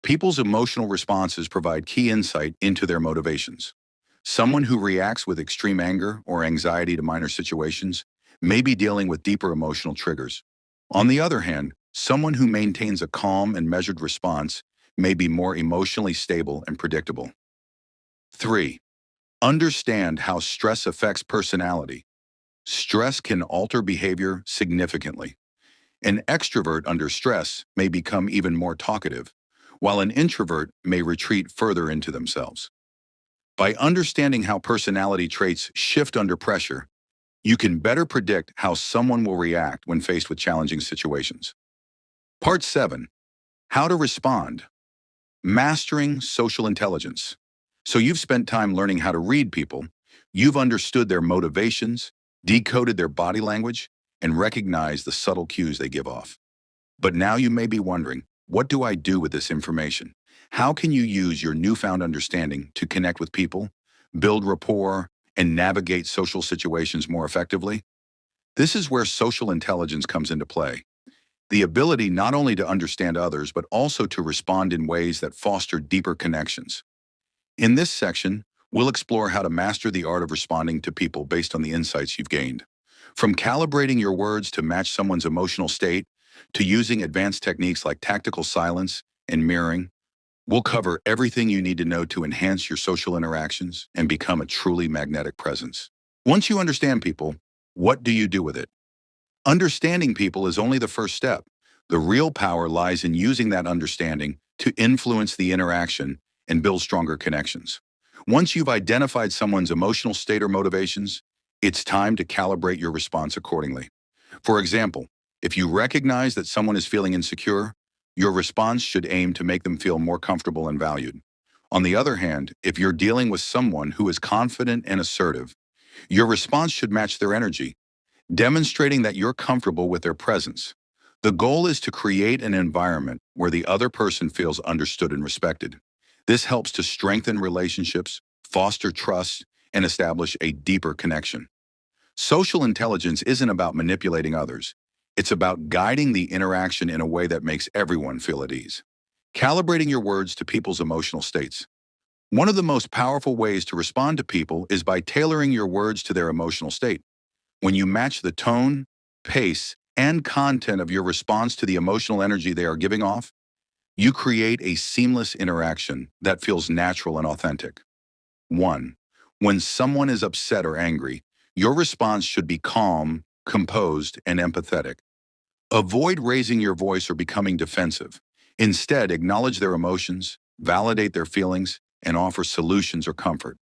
People's emotional responses provide key insight into their motivations. Someone who reacts with extreme anger or anxiety to minor situations may be dealing with deeper emotional triggers. On the other hand, someone who maintains a calm and measured response may be more emotionally stable and predictable. 3. Understand how stress affects personality. Stress can alter behavior significantly. An extrovert under stress may become even more talkative, while an introvert may retreat further into themselves. By understanding how personality traits shift under pressure, you can better predict how someone will react when faced with challenging situations. Part 7. How to respond. Mastering social intelligence. So you've spent time learning how to read people, you've understood their motivations, decoded their body language, and recognized the subtle cues they give off. But now you may be wondering, what do I do with this information? How can you use your newfound understanding to connect with people, build rapport, and navigate social situations more effectively? This is where social intelligence comes into play. The ability not only to understand others, but also to respond in ways that foster deeper connections. In this section, we'll explore how to master the art of responding to people based on the insights you've gained. From calibrating your words to match someone's emotional state, to using advanced techniques like tactical silence and mirroring, we'll cover everything you need to know to enhance your social interactions and become a truly magnetic presence. Once you understand people, what do you do with it? Understanding people is only the first step. The real power lies in using that understanding to influence the interaction and build stronger connections. Once you've identified someone's emotional state or motivations, it's time to calibrate your response accordingly. For example, if you recognize that someone is feeling insecure, your response should aim to make them feel more comfortable and valued. On the other hand, if you're dealing with someone who is confident and assertive, your response should match their energy, demonstrating that you're comfortable with their presence. The goal is to create an environment where the other person feels understood and respected. This helps to strengthen relationships, foster trust, and establish a deeper connection. Social intelligence isn't about manipulating others. It's about guiding the interaction in a way that makes everyone feel at ease. Calibrating your words to people's emotional states. One of the most powerful ways to respond to people is by tailoring your words to their emotional state. When you match the tone, pace, and content of your response to the emotional energy they are giving off, you create a seamless interaction that feels natural and authentic. 1. When someone is upset or angry, your response should be calm, composed, and empathetic. Avoid raising your voice or becoming defensive. Instead, acknowledge their emotions, validate their feelings, and offer solutions or comfort.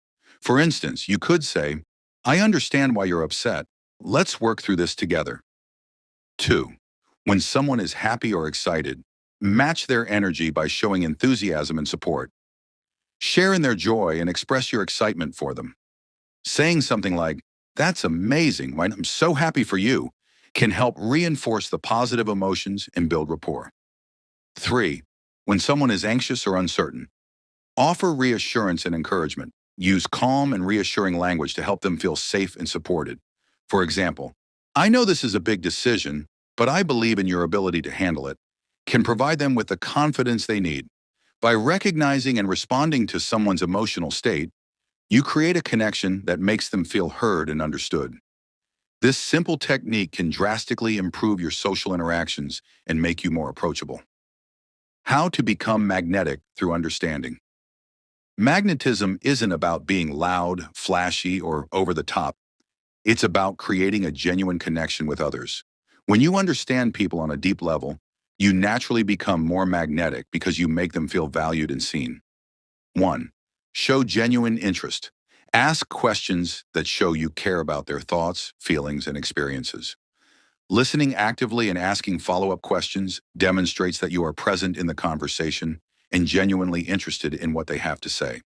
For instance, you could say, "I understand why you're upset. Let's work through this together." 2. When someone is happy or excited, Match their energy by showing enthusiasm and support. Share in their joy and express your excitement for them. Saying something like, "That's amazing, right? I'm so happy for you," can help reinforce the positive emotions and build rapport. 3. When someone is anxious or uncertain, offer reassurance and encouragement. Use calm and reassuring language to help them feel safe and supported. For example, "I know this is a big decision, but I believe in your ability to handle it," can provide them with the confidence they need. By recognizing and responding to someone's emotional state, you create a connection that makes them feel heard and understood. This simple technique can drastically improve your social interactions and make you more approachable. How to become magnetic through understanding. Magnetism isn't about being loud, flashy, or over the top. It's about creating a genuine connection with others. When you understand people on a deep level, you naturally become more magnetic because you make them feel valued and seen. 1. Show genuine interest. Ask questions that show you care about their thoughts, feelings, and experiences. Listening actively and asking follow-up questions demonstrates that you are present in the conversation and genuinely interested in what they have to say.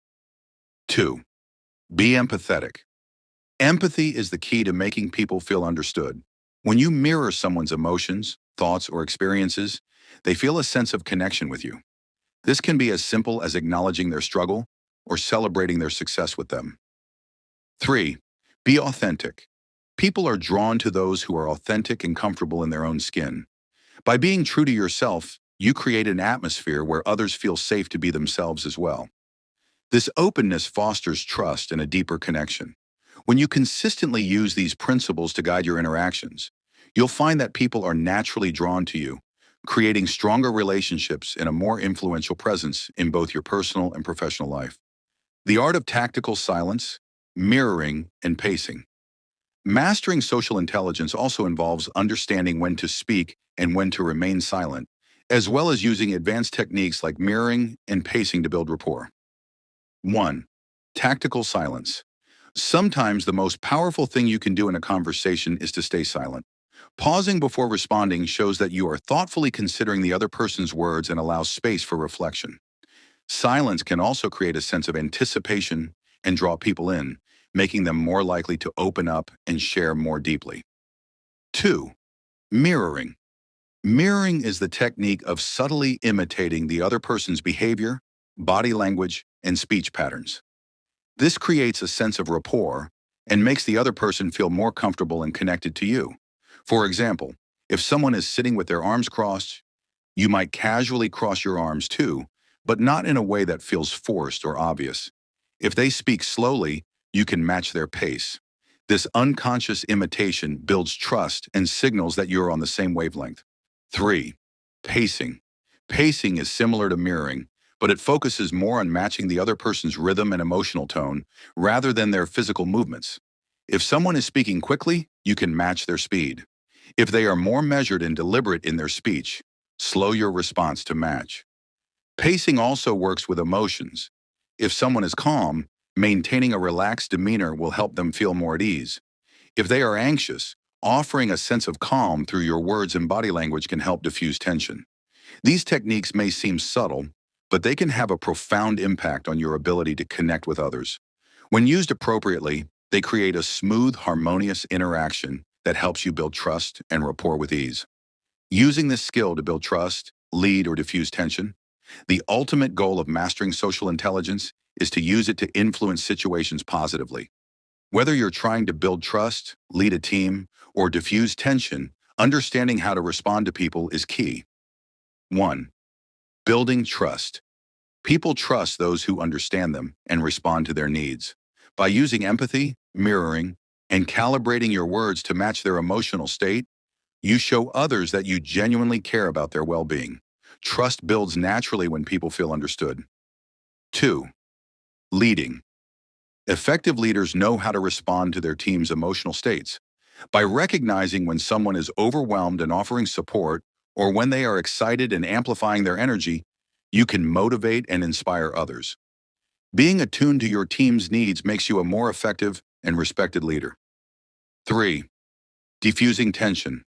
2. Be empathetic. Empathy is the key to making people feel understood. When you mirror someone's emotions, thoughts, or experiences, they feel a sense of connection with you. This can be as simple as acknowledging their struggle or celebrating their success with them. 3. Be authentic. People are drawn to those who are authentic and comfortable in their own skin. By being true to yourself, you create an atmosphere where others feel safe to be themselves as well. This openness fosters trust and a deeper connection. When you consistently use these principles to guide your interactions, you'll find that people are naturally drawn to you, creating stronger relationships and a more influential presence in both your personal and professional life. The art of tactical silence, mirroring, and pacing. Mastering social intelligence also involves understanding when to speak and when to remain silent, as well as using advanced techniques like mirroring and pacing to build rapport. 1. Tactical silence. Sometimes the most powerful thing you can do in a conversation is to stay silent. Pausing before responding shows that you are thoughtfully considering the other person's words and allows space for reflection. Silence can also create a sense of anticipation and draw people in, making them more likely to open up and share more deeply. 2. Mirroring. Mirroring is the technique of subtly imitating the other person's behavior, body language, and speech patterns. This creates a sense of rapport and makes the other person feel more comfortable and connected to you. For example, if someone is sitting with their arms crossed, you might casually cross your arms too, but not in a way that feels forced or obvious. If they speak slowly, you can match their pace. This unconscious imitation builds trust and signals that you're on the same wavelength. 3. Pacing. Pacing is similar to mirroring, but it focuses more on matching the other person's rhythm and emotional tone rather than their physical movements. If someone is speaking quickly, you can match their speed. If they are more measured and deliberate in their speech, slow your response to match. Pacing also works with emotions. If someone is calm, maintaining a relaxed demeanor will help them feel more at ease. If they are anxious, offering a sense of calm through your words and body language can help diffuse tension. These techniques may seem subtle, but they can have a profound impact on your ability to connect with others. When used appropriately, they create a smooth, harmonious interaction that helps you build trust and rapport with ease. Using this skill to build trust, lead, or diffuse tension, the ultimate goal of mastering social intelligence is to use it to influence situations positively. Whether you're trying to build trust, lead a team, or diffuse tension, understanding how to respond to people is key. 1. Building trust. People trust those who understand them and respond to their needs. By using empathy, mirroring, and calibrating your words to match their emotional state, you show others that you genuinely care about their well-being. Trust builds naturally when people feel understood. 2. Leading. Effective leaders know how to respond to their team's emotional states. By recognizing when someone is overwhelmed and offering support, or when they are excited and amplifying their energy, you can motivate and inspire others. Being attuned to your team's needs makes you a more effective and respected leader. 3. Diffusing tension.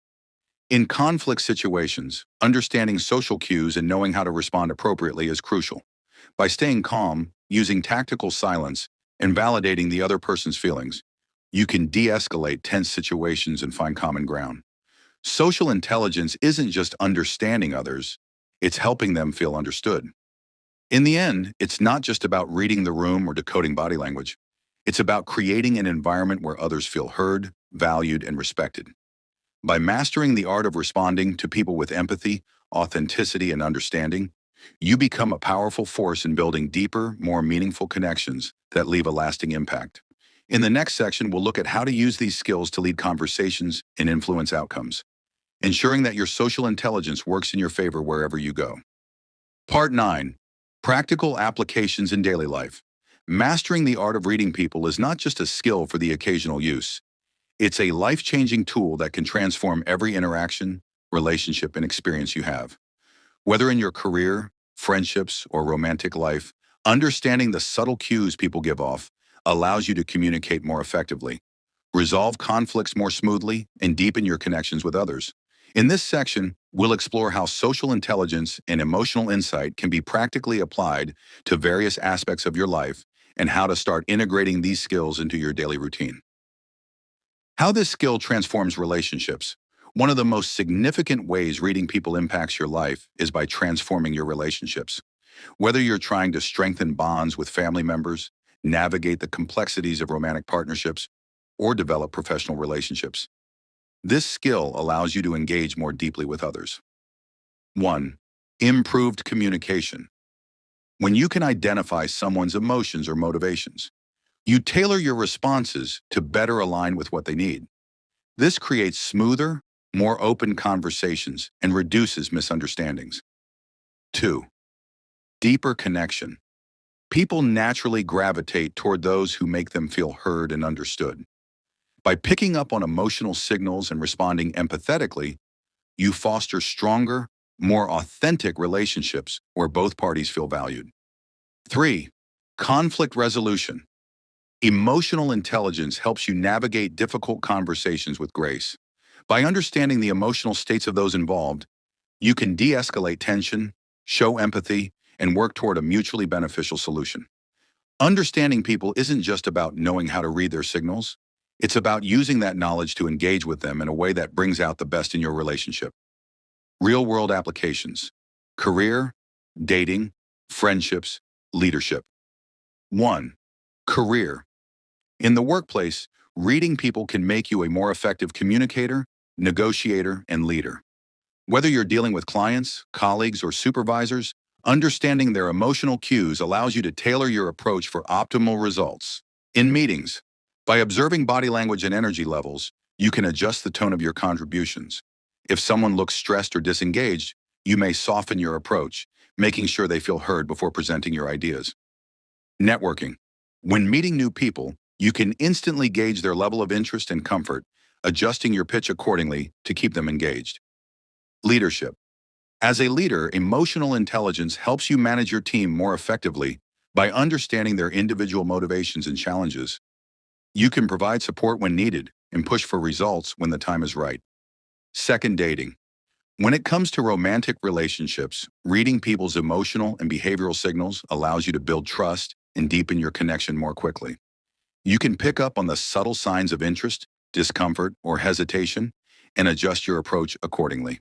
In conflict situations, understanding social cues and knowing how to respond appropriately is crucial. By staying calm, using tactical silence, and validating the other person's feelings, you can de-escalate tense situations and find common ground. Social intelligence isn't just understanding others, it's helping them feel understood. In the end, it's not just about reading the room or decoding body language. It's about creating an environment where others feel heard, valued, and respected. By mastering the art of responding to people with empathy, authenticity, and understanding, you become a powerful force in building deeper, more meaningful connections that leave a lasting impact. In the next section, we'll look at how to use these skills to lead conversations and influence outcomes, ensuring that your social intelligence works in your favor wherever you go. Part 9. Practical Applications in Daily Life. Mastering the art of reading people is not just a skill for the occasional use. It's a life-changing tool that can transform every interaction, relationship, and experience you have. Whether in your career, friendships, or romantic life, understanding the subtle cues people give off allows you to communicate more effectively, resolve conflicts more smoothly, and deepen your connections with others. In this section, we'll explore how social intelligence and emotional insight can be practically applied to various aspects of your life and how to start integrating these skills into your daily routine. How this skill transforms relationships. One of the most significant ways reading people impacts your life is by transforming your relationships. Whether you're trying to strengthen bonds with family members, navigate the complexities of romantic partnerships, or develop professional relationships, this skill allows you to engage more deeply with others. 1. Improved communication. When you can identify someone's emotions or motivations, you tailor your responses to better align with what they need. This creates smoother, more open conversations and reduces misunderstandings. 2. Deeper connection. People naturally gravitate toward those who make them feel heard and understood. By picking up on emotional signals and responding empathetically, you foster stronger, more authentic relationships where both parties feel valued. 3. Conflict resolution. Emotional intelligence helps you navigate difficult conversations with grace. By understanding the emotional states of those involved, you can de-escalate tension, show empathy, and work toward a mutually beneficial solution. Understanding people isn't just about knowing how to read their signals. It's about using that knowledge to engage with them in a way that brings out the best in your relationship. Real-world applications. Career, dating, friendships, leadership. 1. Career. In the workplace, reading people can make you a more effective communicator, negotiator, and leader. Whether you're dealing with clients, colleagues, or supervisors, understanding their emotional cues allows you to tailor your approach for optimal results. In meetings, by observing body language and energy levels, you can adjust the tone of your contributions. If someone looks stressed or disengaged, you may soften your approach, making sure they feel heard before presenting your ideas. Networking. When meeting new people, you can instantly gauge their level of interest and comfort, adjusting your pitch accordingly to keep them engaged. Leadership. As a leader, emotional intelligence helps you manage your team more effectively by understanding their individual motivations and challenges. You can provide support when needed and push for results when the time is right. Second, dating. When it comes to romantic relationships, reading people's emotional and behavioral signals allows you to build trust and deepen your connection more quickly. You can pick up on the subtle signs of interest, discomfort, or hesitation and adjust your approach accordingly.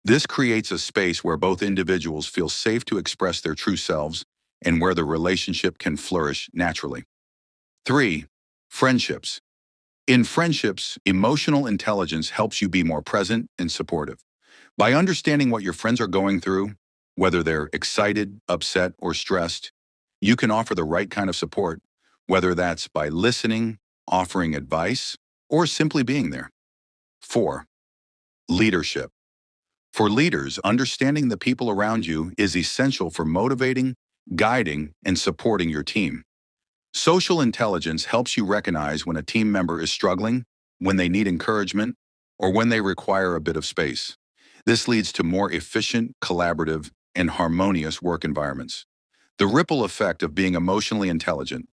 This creates a space where both individuals feel safe to express their true selves and where the relationship can flourish naturally. 3. Friendships. In friendships, emotional intelligence helps you be more present and supportive. By understanding what your friends are going through, whether they're excited, upset, or stressed, you can offer the right kind of support, whether that's by listening, offering advice, or simply being there. 4. Leadership. For leaders, understanding the people around you is essential for motivating, guiding, and supporting your team. Social intelligence helps you recognize when a team member is struggling, when they need encouragement, or when they require a bit of space. This leads to more efficient, collaborative, and harmonious work environments. The ripple effect of being emotionally intelligent.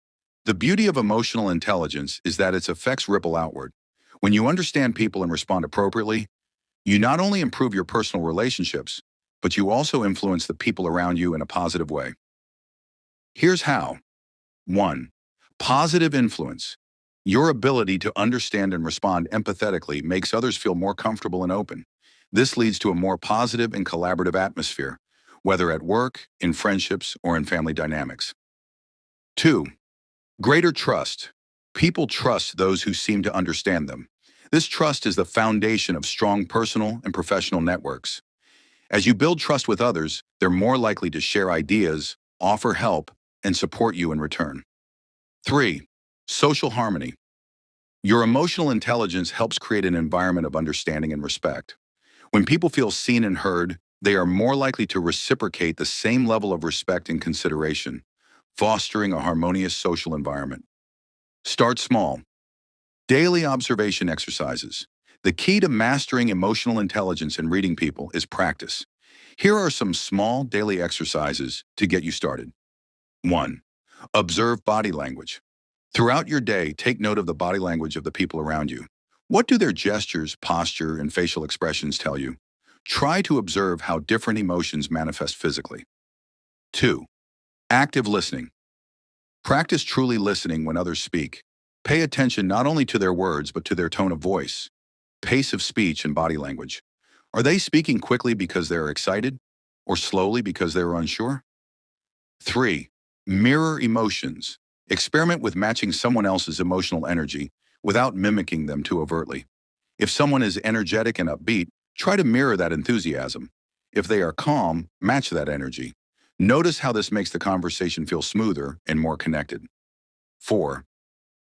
The beauty of emotional intelligence is that its effects ripple outward. When you understand people and respond appropriately, You not only improve your personal relationships, but you also influence the people around you in a positive way. Here's how. 1. Positive influence. Your ability to understand and respond empathetically makes others feel more comfortable and open. This leads to a more positive and collaborative atmosphere, whether at work, in friendships, or in family dynamics. 2. Greater trust. People trust those who seem to understand them. This trust is the foundation of strong personal and professional networks. As you build trust with others, they're more likely to share ideas, offer help, and support you in return. 3. Social harmony. Your emotional intelligence helps create an environment of understanding and respect. When people feel seen and heard, they are more likely to reciprocate the same level of respect and consideration, fostering a harmonious social environment. Start small. Daily observation exercises. The key to mastering emotional intelligence and reading people is practice. Here are some small daily exercises to get you started. 1. Observe body language. Throughout your day, take note of the body language of the people around you. What do their gestures, posture, and facial expressions tell you? Try to observe how different emotions manifest physically. 2. Active listening. Practice truly listening when others speak. Pay attention not only to their words, but to their tone of voice, pace of speech, and body language. Are they speaking quickly because they're excited, or slowly because they're unsure? 3. Mirror emotions. Experiment with matching someone else's emotional energy without mimicking them too overtly. If someone is energetic and upbeat, try to mirror that enthusiasm. If they are calm, match that energy. Notice how this makes the conversation feel smoother and more connected. 4.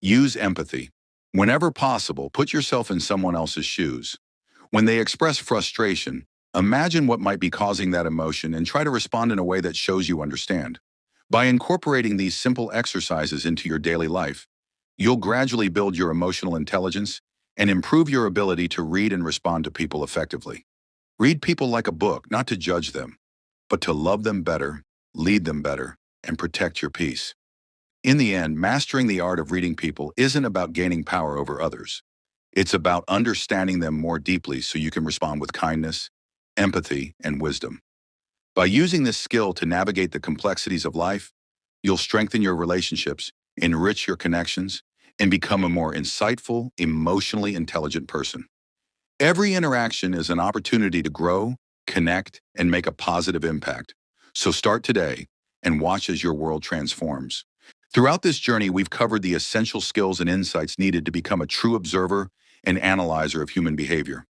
Use empathy. Whenever possible, put yourself in someone else's shoes. When they express frustration, imagine what might be causing that emotion and try to respond in a way that shows you understand. By incorporating these simple exercises into your daily life, you'll gradually build your emotional intelligence and improve your ability to read and respond to people effectively. Read people like a book, not to judge them, but to love them better, lead them better, and protect your peace. In the end, mastering the art of reading people isn't about gaining power over others. It's about understanding them more deeply so you can respond with kindness, empathy, and wisdom. By using this skill to navigate the complexities of life, you'll strengthen your relationships, enrich your connections, and become a more insightful, emotionally intelligent person. Every interaction is an opportunity to grow, connect, and make a positive impact. So start today and watch as your world transforms. Throughout this journey, we've covered the essential skills and insights needed to become a true observer and analyzer of human behavior.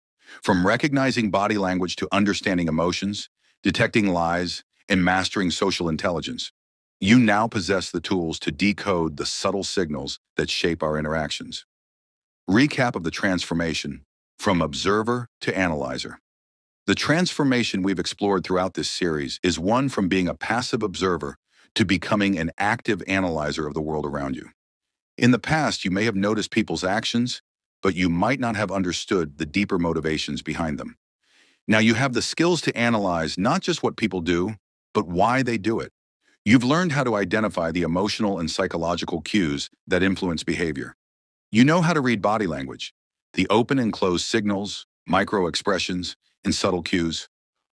From recognizing body language to understanding emotions, detecting lies, and mastering social intelligence, you now possess the tools to decode the subtle signals that shape our interactions. Recap of the transformation from observer to analyzer. The transformation we've explored throughout this series is one from being a passive observer to becoming an active analyzer of the world around you. In the past, you may have noticed people's actions, but you might not have understood the deeper motivations behind them. Now you have the skills to analyze not just what people do, but why they do it. You've learned how to identify the emotional and psychological cues that influence behavior. You know how to read body language, the open and closed signals, micro expressions, and subtle cues,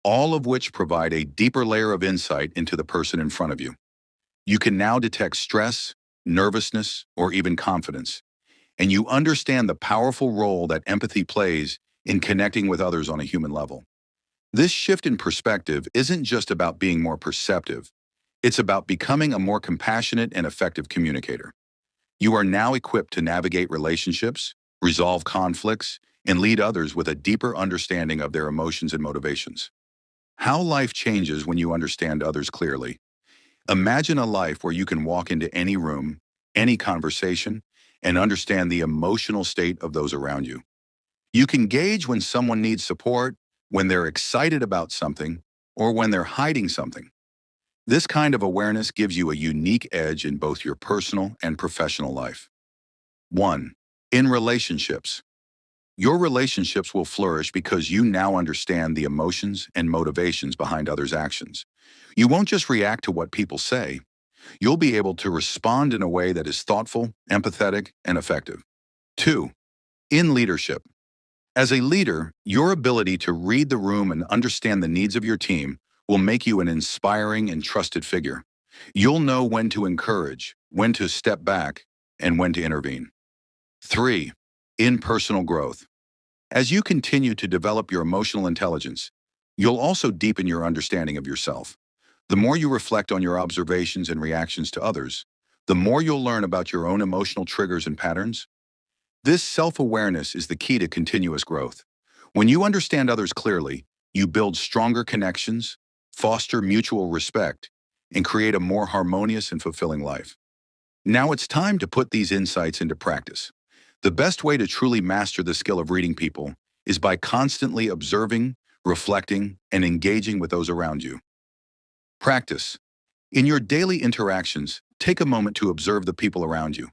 all of which provide a deeper layer of insight into the person in front of you. You can now detect stress, nervousness, or even confidence, and you understand the powerful role that empathy plays in connecting with others on a human level. This shift in perspective isn't just about being more perceptive, it's about becoming a more compassionate and effective communicator. You are now equipped to navigate relationships, resolve conflicts, and lead others with a deeper understanding of their emotions and motivations. How life changes when you understand others clearly. Imagine a life where you can walk into any room, any conversation, and understand the emotional state of those around you. You can gauge when someone needs support, when they're excited about something, or when they're hiding something. This kind of awareness gives you a unique edge in both your personal and professional life. 1. In relationships. Your relationships will flourish because you now understand the emotions and motivations behind others' actions. You won't just react to what people say. You'll be able to respond in a way that is thoughtful, empathetic, and effective. 2. In leadership. As a leader, your ability to read the room and understand the needs of your team will make you an inspiring and trusted figure. You'll know when to encourage, when to step back, and when to intervene. 3. In personal growth. As you continue to develop your emotional intelligence, you'll also deepen your understanding of yourself. The more you reflect on your observations and reactions to others, the more you'll learn about your own emotional triggers and patterns. This self-awareness is the key to continuous growth. When you understand others clearly, you build stronger connections, foster mutual respect, and create a more harmonious and fulfilling life. Now it's time to put these insights into practice. The best way to truly master the skill of reading people is by constantly observing, reflecting, and engaging with those around you. Practice. In your daily interactions, take a moment to observe the people around you,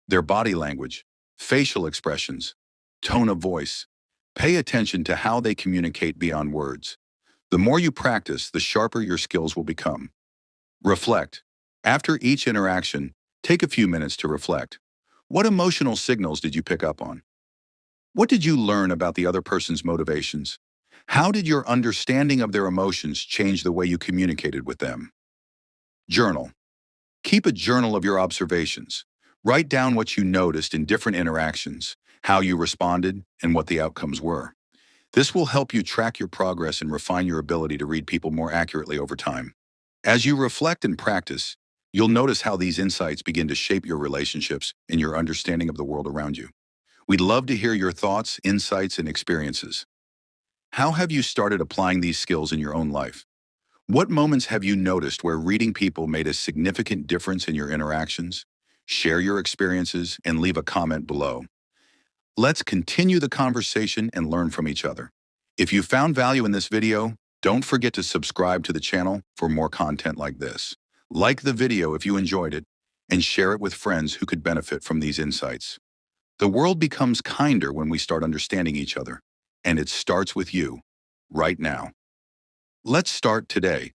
their body language, facial expressions, tone of voice. Pay attention to how they communicate beyond words. The more you practice, the sharper your skills will become. Reflect. After each interaction, take a few minutes to reflect. What emotional signals did you pick up on? What did you learn about the other person's motivations? How did your understanding of their emotions change the way you communicated with them? Journal. Keep a journal of your observations. Write down what you noticed in different interactions, how you responded, and what the outcomes were. This will help you track your progress and refine your ability to read people more accurately over time. As you reflect and practice, you'll notice how these insights begin to shape your relationships and your understanding of the world around you. We'd love to hear your thoughts, insights, and experiences. How have you started applying these skills in your own life? What moments have you noticed where reading people made a significant difference in your interactions? Share your experiences and leave a comment below. Let's continue the conversation and learn from each other. If you found value in this video, don't forget to subscribe to the channel for more content like this. Like the video if you enjoyed it, and share it with friends who could benefit from these insights. The world becomes kinder when we start understanding each other, and it starts with you, right now. Let's start today.